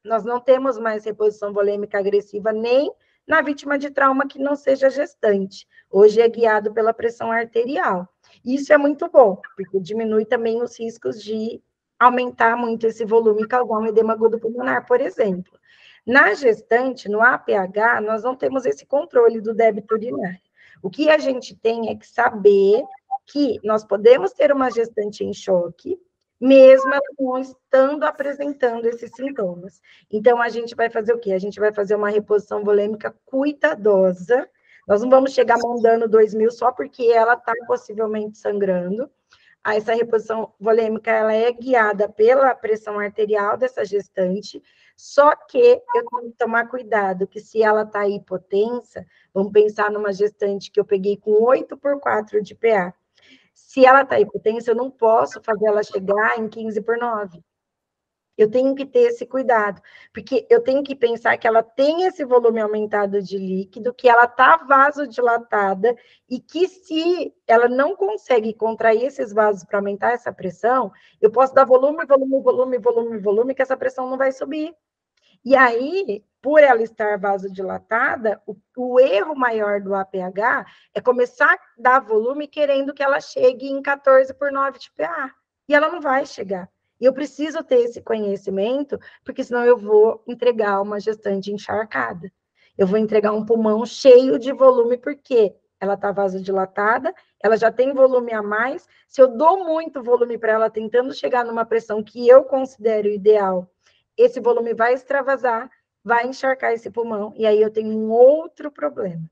Speaker 2: nós não temos mais reposição volêmica agressiva nem na vítima de trauma que não seja gestante. Hoje é guiado pela pressão arterial. Isso é muito bom, porque diminui também os riscos de aumentar muito esse volume e causar um edema agudo pulmonar, por exemplo. Na gestante, no APH, nós não temos esse controle do débito urinário. O que a gente tem é que saber que nós podemos ter uma gestante em choque, mesmo ela não estando apresentando esses sintomas. Então, a gente vai fazer o quê? A gente vai fazer uma reposição volêmica cuidadosa. Nós não vamos chegar mandando 2.000 só porque ela está possivelmente sangrando. Essa reposição volêmica, ela é guiada pela pressão arterial dessa gestante, só que eu tenho que tomar cuidado, que se ela está hipotensa, vamos pensar numa gestante que eu peguei com 8/4 de PA. Se ela está hipotensa, eu não posso fazer ela chegar em 15/9. Eu tenho que ter esse cuidado, porque eu tenho que pensar que ela tem esse volume aumentado de líquido, que ela está vasodilatada, e que se ela não consegue contrair esses vasos para aumentar essa pressão, eu posso dar volume, que essa pressão não vai subir. E aí, por ela estar vasodilatada, o erro maior do APH é começar a dar volume querendo que ela chegue em 14/9 de PA. E ela não vai chegar. E eu preciso ter esse conhecimento, porque senão eu vou entregar uma gestante encharcada. Eu vou entregar um pulmão cheio de volume, porque ela está vasodilatada, ela já tem volume a mais. Se eu dou muito volume para ela, tentando chegar numa pressão que eu considero ideal, esse volume vai extravasar, vai encharcar esse pulmão, e aí eu tenho um outro problema.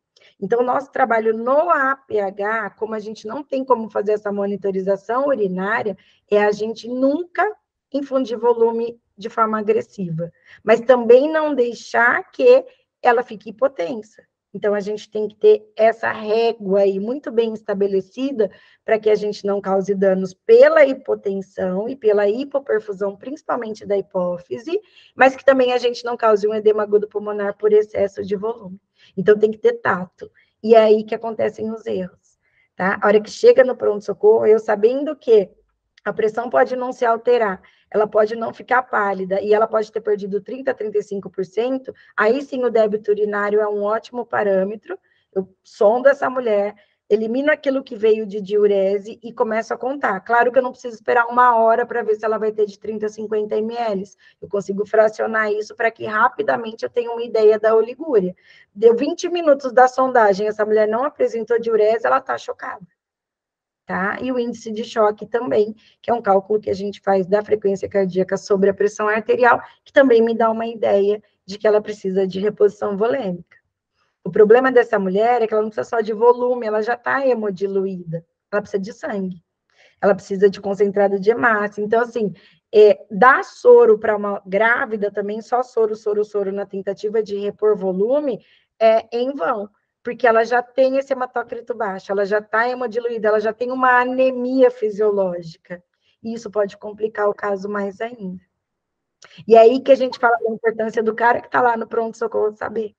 Speaker 2: Então, nosso trabalho no APH, como a gente não tem como fazer essa monitorização urinária, é a gente nunca infundir volume de forma agressiva, mas também não deixar que ela fique hipotensa. Então, a gente tem que ter essa régua aí muito bem estabelecida para que a gente não cause danos pela hipotensão e pela hipoperfusão, principalmente da hipófise, mas que também a gente não cause um edema agudo pulmonar por excesso de volume. Então, tem que ter tato. E é aí que acontecem os erros, tá? A hora que chega no pronto-socorro, eu sabendo que a pressão pode não se alterar, ela pode não ficar pálida, e ela pode ter perdido 30% a 35%, aí sim o débito urinário é um ótimo parâmetro. Eu sondo essa mulher, elimino aquilo que veio de diurese e começo a contar. Claro que eu não preciso esperar 1 hora para ver se ela vai ter de 30 a 50 ml. Eu consigo fracionar isso para que rapidamente eu tenha uma ideia da oligúria. Deu 20 minutos da sondagem, essa mulher não apresentou diurese, ela está chocada. Tá? E o índice de choque também, que é um cálculo que a gente faz da frequência cardíaca sobre a pressão arterial, que também me dá uma ideia de que ela precisa de reposição volêmica. O problema dessa mulher é que ela não precisa só de volume, ela já está hemodiluída, ela precisa de sangue, ela precisa de concentrado de hemácia. Então, assim, dar soro para uma grávida também, só soro na tentativa de repor volume, é em vão, porque ela já tem esse hematócrito baixo, ela já está hemodiluída, ela já tem uma anemia fisiológica, e isso pode complicar o caso mais ainda. E aí que a gente fala da importância do cara que está lá no pronto-socorro saber,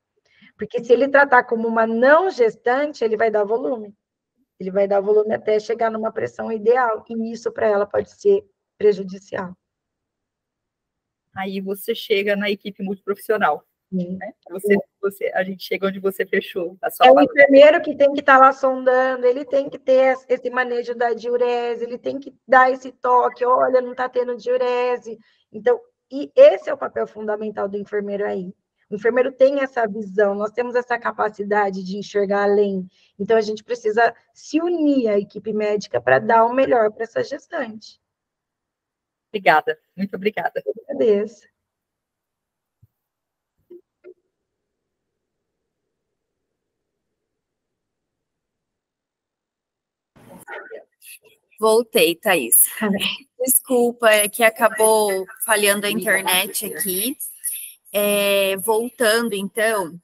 Speaker 2: porque se ele tratar como uma não gestante, ele vai dar volume. Ele vai dar volume até chegar numa pressão ideal, e isso para ela pode ser prejudicial.
Speaker 4: Aí você chega na equipe multiprofissional. Né? A gente chega onde você fechou a sua
Speaker 2: o enfermeiro que tem que estar lá sondando, ele tem que ter esse manejo da diurese, ele tem que dar esse toque, olha, não está tendo diurese. Então, e esse é o papel fundamental do enfermeiro aí. O enfermeiro tem essa visão, nós temos essa capacidade de enxergar além. Então, a gente precisa se unir à equipe médica para dar o melhor para essa gestante.
Speaker 4: Obrigada, muito obrigada.
Speaker 2: Eu agradeço.
Speaker 3: Voltei, Thaís. Desculpa, é que acabou falhando a internet aqui. Voltando, então,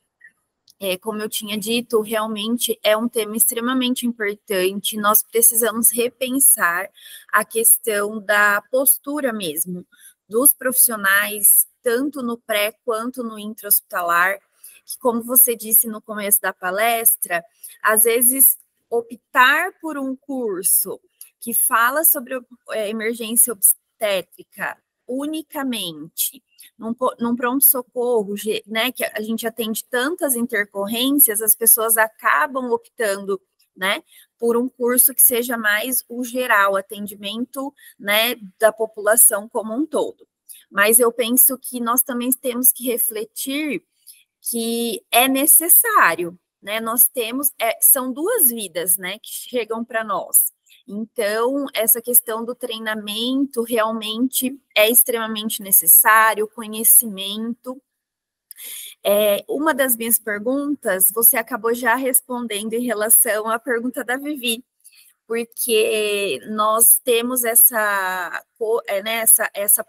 Speaker 3: como eu tinha dito, realmente é um tema extremamente importante. Nós precisamos repensar a questão da postura mesmo dos profissionais, tanto no pré quanto no intra-hospitalar, que, como você disse no começo da palestra, às vezes optar por um curso que fala sobre emergência obstétrica unicamente num pronto-socorro, né, que a gente atende tantas intercorrências, as pessoas acabam optando, né, por um curso que seja mais o geral, atendimento, né, da população como um todo. Mas eu penso que nós também temos que refletir que é necessário, né, nós temos, são duas vidas, né, que chegam para nós. Então, essa questão do treinamento realmente é extremamente necessário, conhecimento. Uma das minhas perguntas, você acabou já respondendo em relação à pergunta da Vivi, porque nós temos essa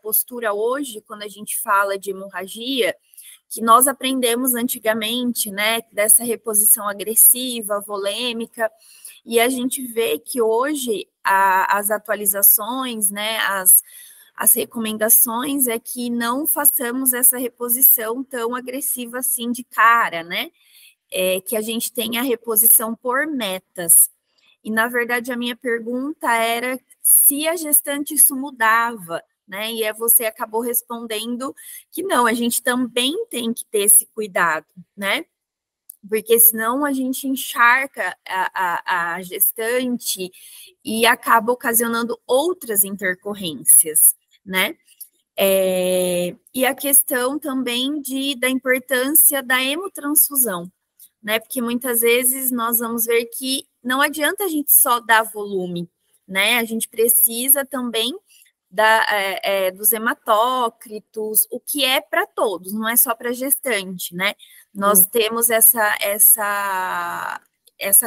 Speaker 3: postura hoje, quando a gente fala de hemorragia, que nós aprendemos antigamente, né, dessa reposição agressiva, volêmica, e a gente vê que hoje as atualizações, né, as recomendações é que não façamos essa reposição tão agressiva assim de cara, né? Que a gente tenha a reposição por metas. E, na verdade, a minha pergunta era se a gestante isso mudava, né? E você acabou respondendo que não, a gente também tem que ter esse cuidado, né? Porque senão a gente encharca a gestante e acaba ocasionando outras intercorrências, né? E a questão também da importância da hemotransfusão, né? Porque muitas vezes nós vamos ver que não adianta a gente só dar volume, né? A gente precisa também dos hematócritos, o que é para todos, não é só para gestante, né? Nós temos essa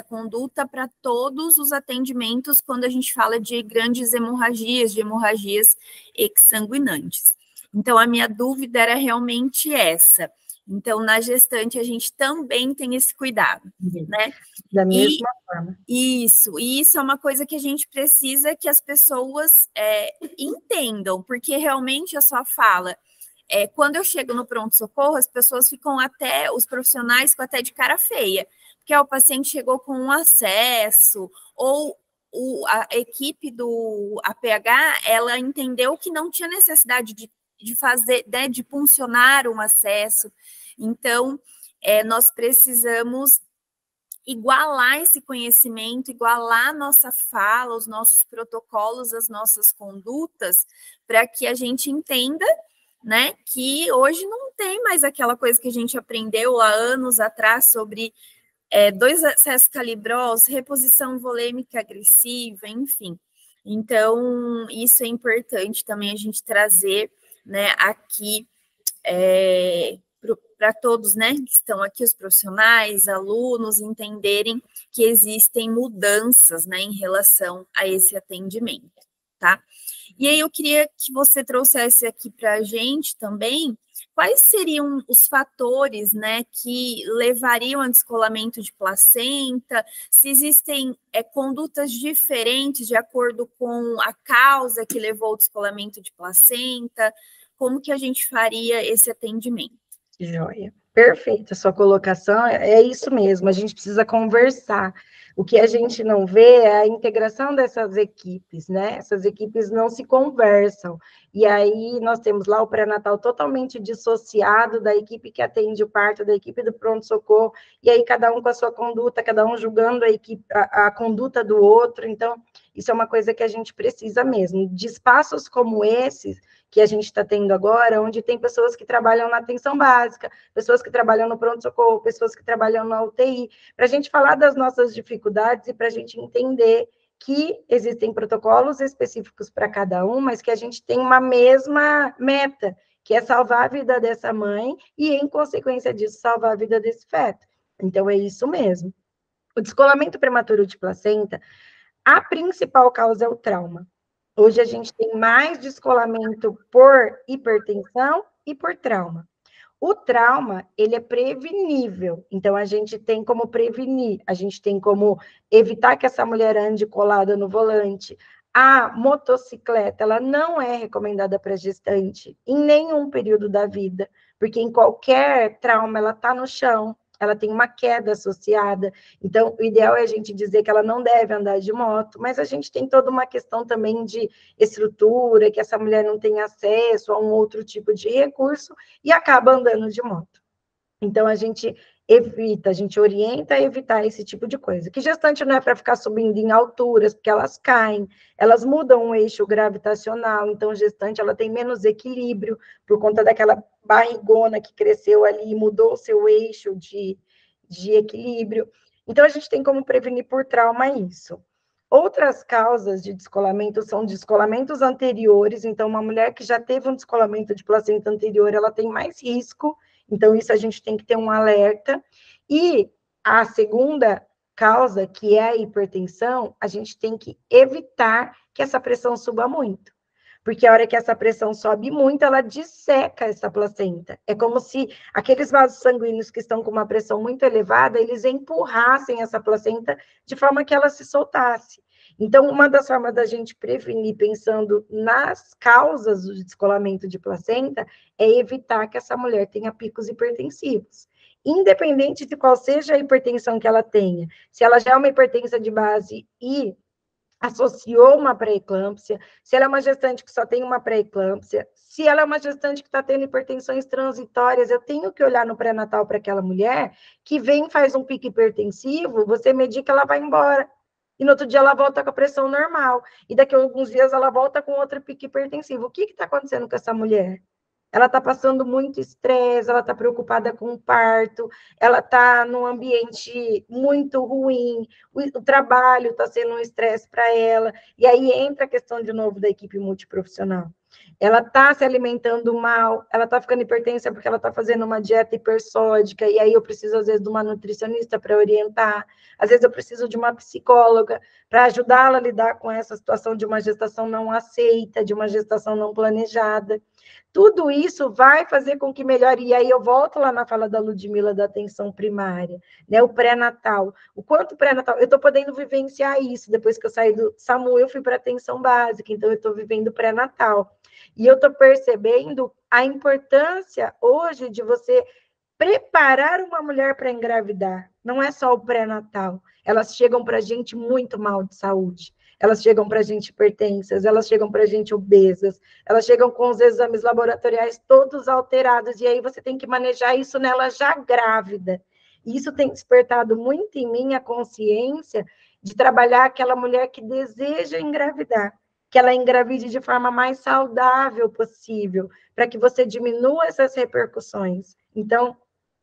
Speaker 3: conduta para todos os atendimentos quando a gente fala de grandes hemorragias, de hemorragias exsanguinantes. Então, a minha dúvida era realmente essa. Então, na gestante, a gente também tem esse cuidado, né?
Speaker 2: Da mesma forma.
Speaker 3: E isso é uma coisa que a gente precisa que as pessoas entendam, porque realmente a sua fala, quando eu chego no pronto-socorro, as pessoas os profissionais ficam até de cara feia, porque o paciente chegou com um acesso, ou a equipe do APH, ela entendeu que não tinha necessidade de fazer, né, de puncionar um acesso. Então, nós precisamos igualar esse conhecimento, igualar a nossa fala, os nossos protocolos, as nossas condutas, para que a gente entenda, né, que hoje não tem mais aquela coisa que a gente aprendeu há anos atrás sobre 2 acessos calibrosos, reposição volêmica agressiva, enfim. Então, isso é importante também a gente trazer, né, aqui para todos, né, que estão aqui, os profissionais, alunos, entenderem que existem mudanças, né, em relação a esse atendimento, tá? E aí eu queria que você trouxesse aqui para a gente também quais seriam os fatores, né, que levariam a descolamento de placenta, se existem condutas diferentes de acordo com a causa que levou ao descolamento de placenta, como que a gente faria esse atendimento?
Speaker 2: Joia. Perfeita a sua colocação, é isso mesmo, a gente precisa conversar. O que a gente não vê é a integração dessas equipes, né? Essas equipes não se conversam. E aí nós temos lá o pré-natal totalmente dissociado da equipe que atende o parto, da equipe do pronto-socorro, e aí cada um com a sua conduta, cada um julgando a conduta do outro. Então, isso é uma coisa que a gente precisa mesmo, de espaços como esses, que a gente está tendo agora, onde tem pessoas que trabalham na atenção básica, pessoas que trabalham no pronto-socorro, pessoas que trabalham na UTI, para a gente falar das nossas dificuldades e para a gente entender que existem protocolos específicos para cada um, mas que a gente tem uma mesma meta, que é salvar a vida dessa mãe e, em consequência disso, salvar a vida desse feto. Então, é isso mesmo. O descolamento prematuro de placenta, a principal causa é o trauma. Hoje a gente tem mais descolamento por hipertensão e por trauma. O trauma, ele é prevenível, então a gente tem como prevenir, a gente tem como evitar que essa mulher ande colada no volante. A motocicleta, ela não é recomendada para gestante em nenhum período da vida, porque em qualquer trauma ela está no chão, ela tem uma queda associada, então o ideal é a gente dizer que ela não deve andar de moto, mas a gente tem toda uma questão também de estrutura, que essa mulher não tem acesso a um outro tipo de recurso e acaba andando de moto. Então a gente evita, a gente orienta a evitar esse tipo de coisa. Que gestante não é para ficar subindo em alturas, porque elas caem, elas mudam o eixo gravitacional, então gestante ela tem menos equilíbrio por conta daquela barrigona que cresceu ali e mudou o seu eixo de equilíbrio. Então a gente tem como prevenir por trauma isso. Outras causas de descolamento são descolamentos anteriores, então uma mulher que já teve um descolamento de placenta anterior, ela tem mais risco. Então, isso a gente tem que ter um alerta. E a segunda causa, que é a hipertensão, a gente tem que evitar que essa pressão suba muito. Porque a hora que essa pressão sobe muito, ela disseca essa placenta. É como se aqueles vasos sanguíneos que estão com uma pressão muito elevada, eles empurrassem essa placenta de forma que ela se soltasse. Então, uma das formas da gente prevenir, pensando nas causas do descolamento de placenta, é evitar que essa mulher tenha picos hipertensivos. Independente de qual seja a hipertensão que ela tenha, se ela já é uma hipertensa de base e associou uma pré-eclâmpsia, se ela é uma gestante que só tem uma pré-eclâmpsia, se ela é uma gestante que está tendo hipertensões transitórias, eu tenho que olhar no pré-natal para aquela mulher que vem, faz um pico hipertensivo, você medica, ela vai embora. E no outro dia ela volta com a pressão normal. E daqui a alguns dias ela volta com outro pico hipertensivo. O que está acontecendo com essa mulher? Ela está passando muito estresse, ela está preocupada com o parto, ela está num ambiente muito ruim, o trabalho está sendo um estresse para ela, e aí entra a questão de novo da equipe multiprofissional. Ela está se alimentando mal, ela está ficando hipertensa porque ela está fazendo uma dieta hipersódica, e aí eu preciso, às vezes, de uma nutricionista para orientar, às vezes eu preciso de uma psicóloga para ajudá-la a lidar com essa situação de uma gestação não aceita, de uma gestação não planejada. Tudo isso vai fazer com que melhore, e aí eu volto lá na fala da Ludmila da atenção primária, né, o pré-natal, o quanto pré-natal, eu estou podendo vivenciar isso, depois que eu saí do SAMU, eu fui para atenção básica, então eu estou vivendo pré-natal, e eu estou percebendo a importância hoje de você preparar uma mulher para engravidar, não é só o pré-natal, elas chegam para a gente muito mal de saúde, elas chegam para a gente hipertensas, elas chegam para a gente obesas, elas chegam com os exames laboratoriais todos alterados, e aí você tem que manejar isso nela já grávida. E isso tem despertado muito em mim a consciência de trabalhar aquela mulher que deseja engravidar, que ela engravide de forma mais saudável possível, para que você diminua essas repercussões. Então,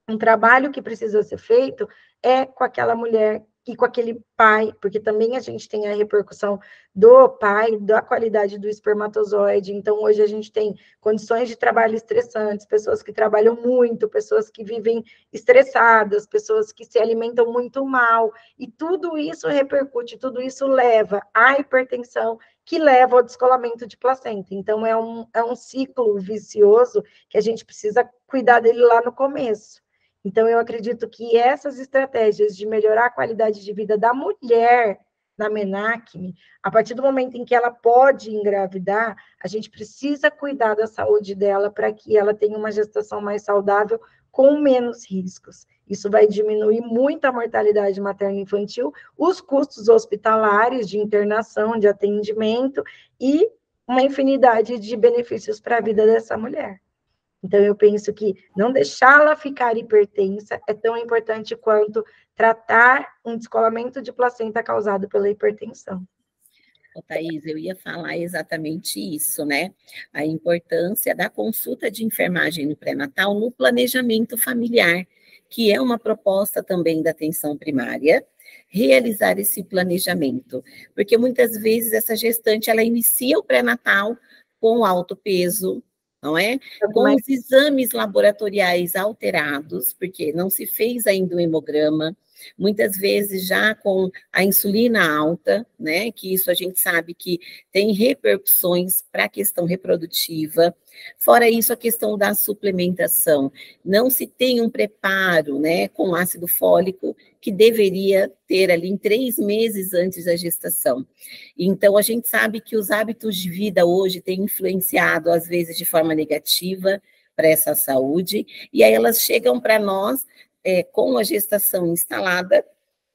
Speaker 2: um trabalho que precisa ser feito é com aquela mulher e com aquele pai, porque também a gente tem a repercussão do pai, da qualidade do espermatozoide. Então, hoje a gente tem condições de trabalho estressantes, pessoas que trabalham muito, pessoas que vivem estressadas, pessoas que se alimentam muito mal, e tudo isso repercute, tudo isso leva à hipertensão, que leva ao descolamento de placenta. Então, é um ciclo vicioso que a gente precisa cuidar dele lá no começo. Então, eu acredito que essas estratégias de melhorar a qualidade de vida da mulher na MENACME, a partir do momento em que ela pode engravidar, a gente precisa cuidar da saúde dela para que ela tenha uma gestação mais saudável com menos riscos. Isso vai diminuir muito a mortalidade materno-infantil, os custos hospitalares de internação, de atendimento e uma infinidade de benefícios para a vida dessa mulher. Então, eu penso que não deixá-la ficar hipertensa é tão importante quanto tratar um descolamento de placenta causado pela hipertensão.
Speaker 1: Thaís, eu ia falar exatamente isso, né? A importância da consulta de enfermagem no pré-natal no planejamento familiar, que é uma proposta também da atenção primária, realizar esse planejamento, porque muitas vezes essa gestante, ela inicia o pré-natal com alto peso, não é? Com os exames laboratoriais alterados, porque não se fez ainda o hemograma, muitas vezes já com a insulina alta, né, que isso a gente sabe que tem repercussões para a questão reprodutiva. Fora isso, a questão da suplementação. Não se tem um preparo, né, com ácido fólico que deveria ter ali em 3 meses antes da gestação. Então, a gente sabe que os hábitos de vida hoje têm influenciado, às vezes, de forma negativa para essa saúde, e aí elas chegam para nós com a gestação instalada,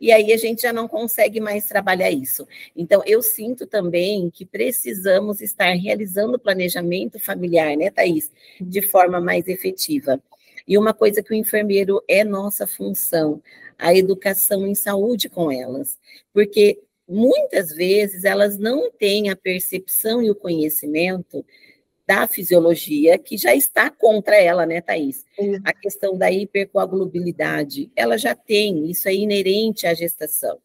Speaker 1: e aí a gente já não consegue mais trabalhar isso. Então, eu sinto também que precisamos estar realizando o planejamento familiar, né, Thaís, de forma mais efetiva. E uma coisa que o enfermeiro é nossa função, a educação em saúde com elas, porque muitas vezes elas não têm a percepção e o conhecimento da fisiologia, que já está contra ela, né, Thaís? A questão da hipercoagulabilidade, ela já tem, isso é inerente à gestação.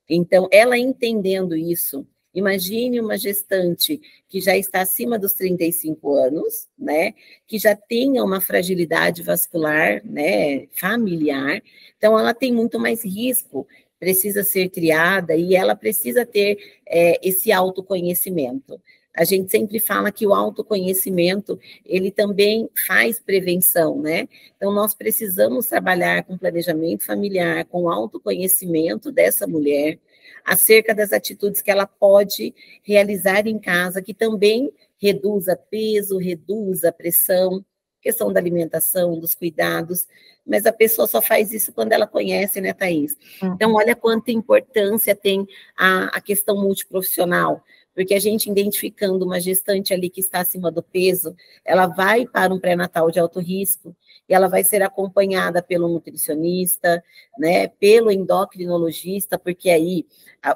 Speaker 1: Então, ela entendendo isso, imagine uma gestante que já está acima dos 35 anos, né, que já tenha uma fragilidade vascular, né, familiar, então ela tem muito mais risco, precisa ser triada e ela precisa ter esse autoconhecimento. A gente sempre fala que o autoconhecimento, ele também faz prevenção, né? Então, nós precisamos trabalhar com planejamento familiar, com autoconhecimento dessa mulher, acerca das atitudes que ela pode realizar em casa, que também reduza peso, reduza pressão, questão da alimentação, dos cuidados, mas a pessoa só faz isso quando ela conhece, né, Thaís? Então, olha quanta importância tem a questão multiprofissional, porque a gente identificando uma gestante ali que está acima do peso, ela vai para um pré-natal de alto risco, e ela vai ser acompanhada pelo nutricionista, né, pelo endocrinologista, porque aí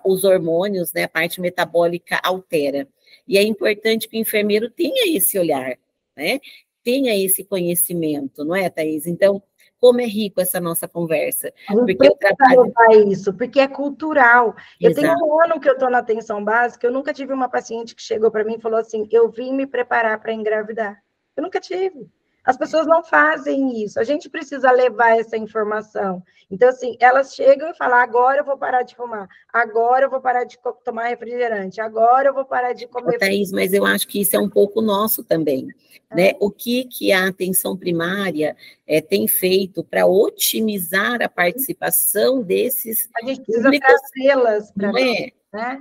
Speaker 1: os hormônios, né, a parte metabólica altera. E é importante que o enfermeiro tenha esse olhar, né, tenha esse conhecimento, não é, Thaís? Então, como é rico essa nossa conversa.
Speaker 2: Porque eu trabalho isso, porque é cultural. Eu tenho um ano que eu estou na atenção básica, eu nunca tive uma paciente que chegou para mim e falou assim, eu vim me preparar para engravidar. Eu nunca tive. As pessoas não fazem isso. A gente precisa levar essa informação. Então, assim, elas chegam e falam, agora eu vou parar de fumar, agora eu vou parar de tomar refrigerante, agora eu vou parar de comer...
Speaker 1: Thaís, mas eu acho que isso é um pouco nosso também, né? O que a atenção primária tem feito para otimizar a participação desses...
Speaker 2: A gente precisa trazê-las para
Speaker 1: nós, né?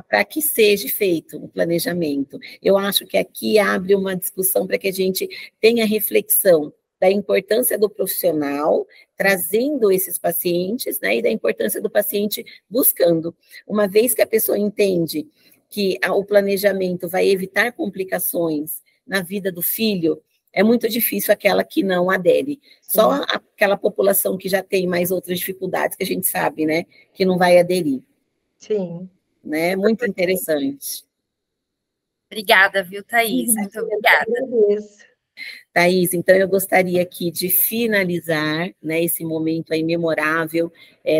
Speaker 1: Para que seja feito o planejamento. Eu acho que aqui abre uma discussão para que a gente tenha reflexão da importância do profissional trazendo esses pacientes, né, e da importância do paciente buscando. Uma vez que a pessoa entende que o planejamento vai evitar complicações na vida do filho, é muito difícil aquela que não adere. Sim. Só aquela população que já tem mais outras dificuldades, que a gente sabe, né, que não vai aderir.
Speaker 2: Sim.
Speaker 1: Né? Muito interessante.
Speaker 3: Obrigada, viu, Thaís? Muito obrigada.
Speaker 1: Thaís, então eu gostaria aqui de finalizar, né, esse momento aí memorável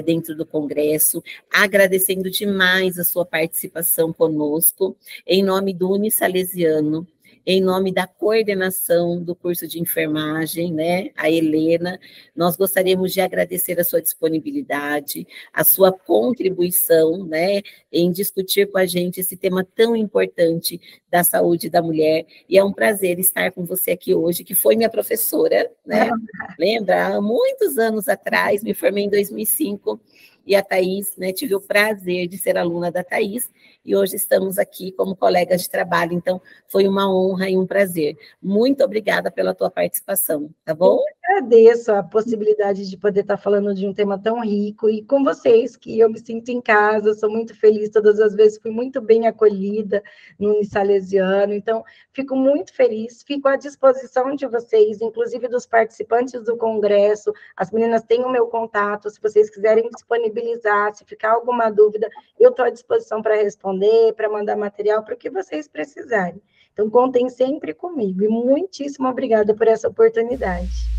Speaker 1: dentro do Congresso, agradecendo demais a sua participação conosco, em nome do Unisalesiano, em nome da coordenação do curso de enfermagem, né, a Helena, nós gostaríamos de agradecer a sua disponibilidade, a sua contribuição, né, em discutir com a gente esse tema tão importante da saúde da mulher, e é um prazer estar com você aqui hoje, que foi minha professora, né, lembra? Há muitos anos atrás, me formei em 2005, e a Thaís, né, tive o prazer de ser aluna da Thaís, e hoje estamos aqui como colegas de trabalho, então foi uma honra e um prazer. Muito obrigada pela tua participação, tá bom?
Speaker 2: Eu agradeço a possibilidade de poder estar falando de um tema tão rico, e com vocês, que eu me sinto em casa, sou muito feliz, todas as vezes fui muito bem acolhida no Unisalesiano, então fico muito feliz, fico à disposição de vocês, inclusive dos participantes do congresso, as meninas têm o meu contato, se vocês quiserem disponibilizar, se ficar alguma dúvida, eu estou à disposição para responder. responder, para mandar material, para o que vocês precisarem. Então, contem sempre comigo. E muitíssimo obrigada por essa oportunidade.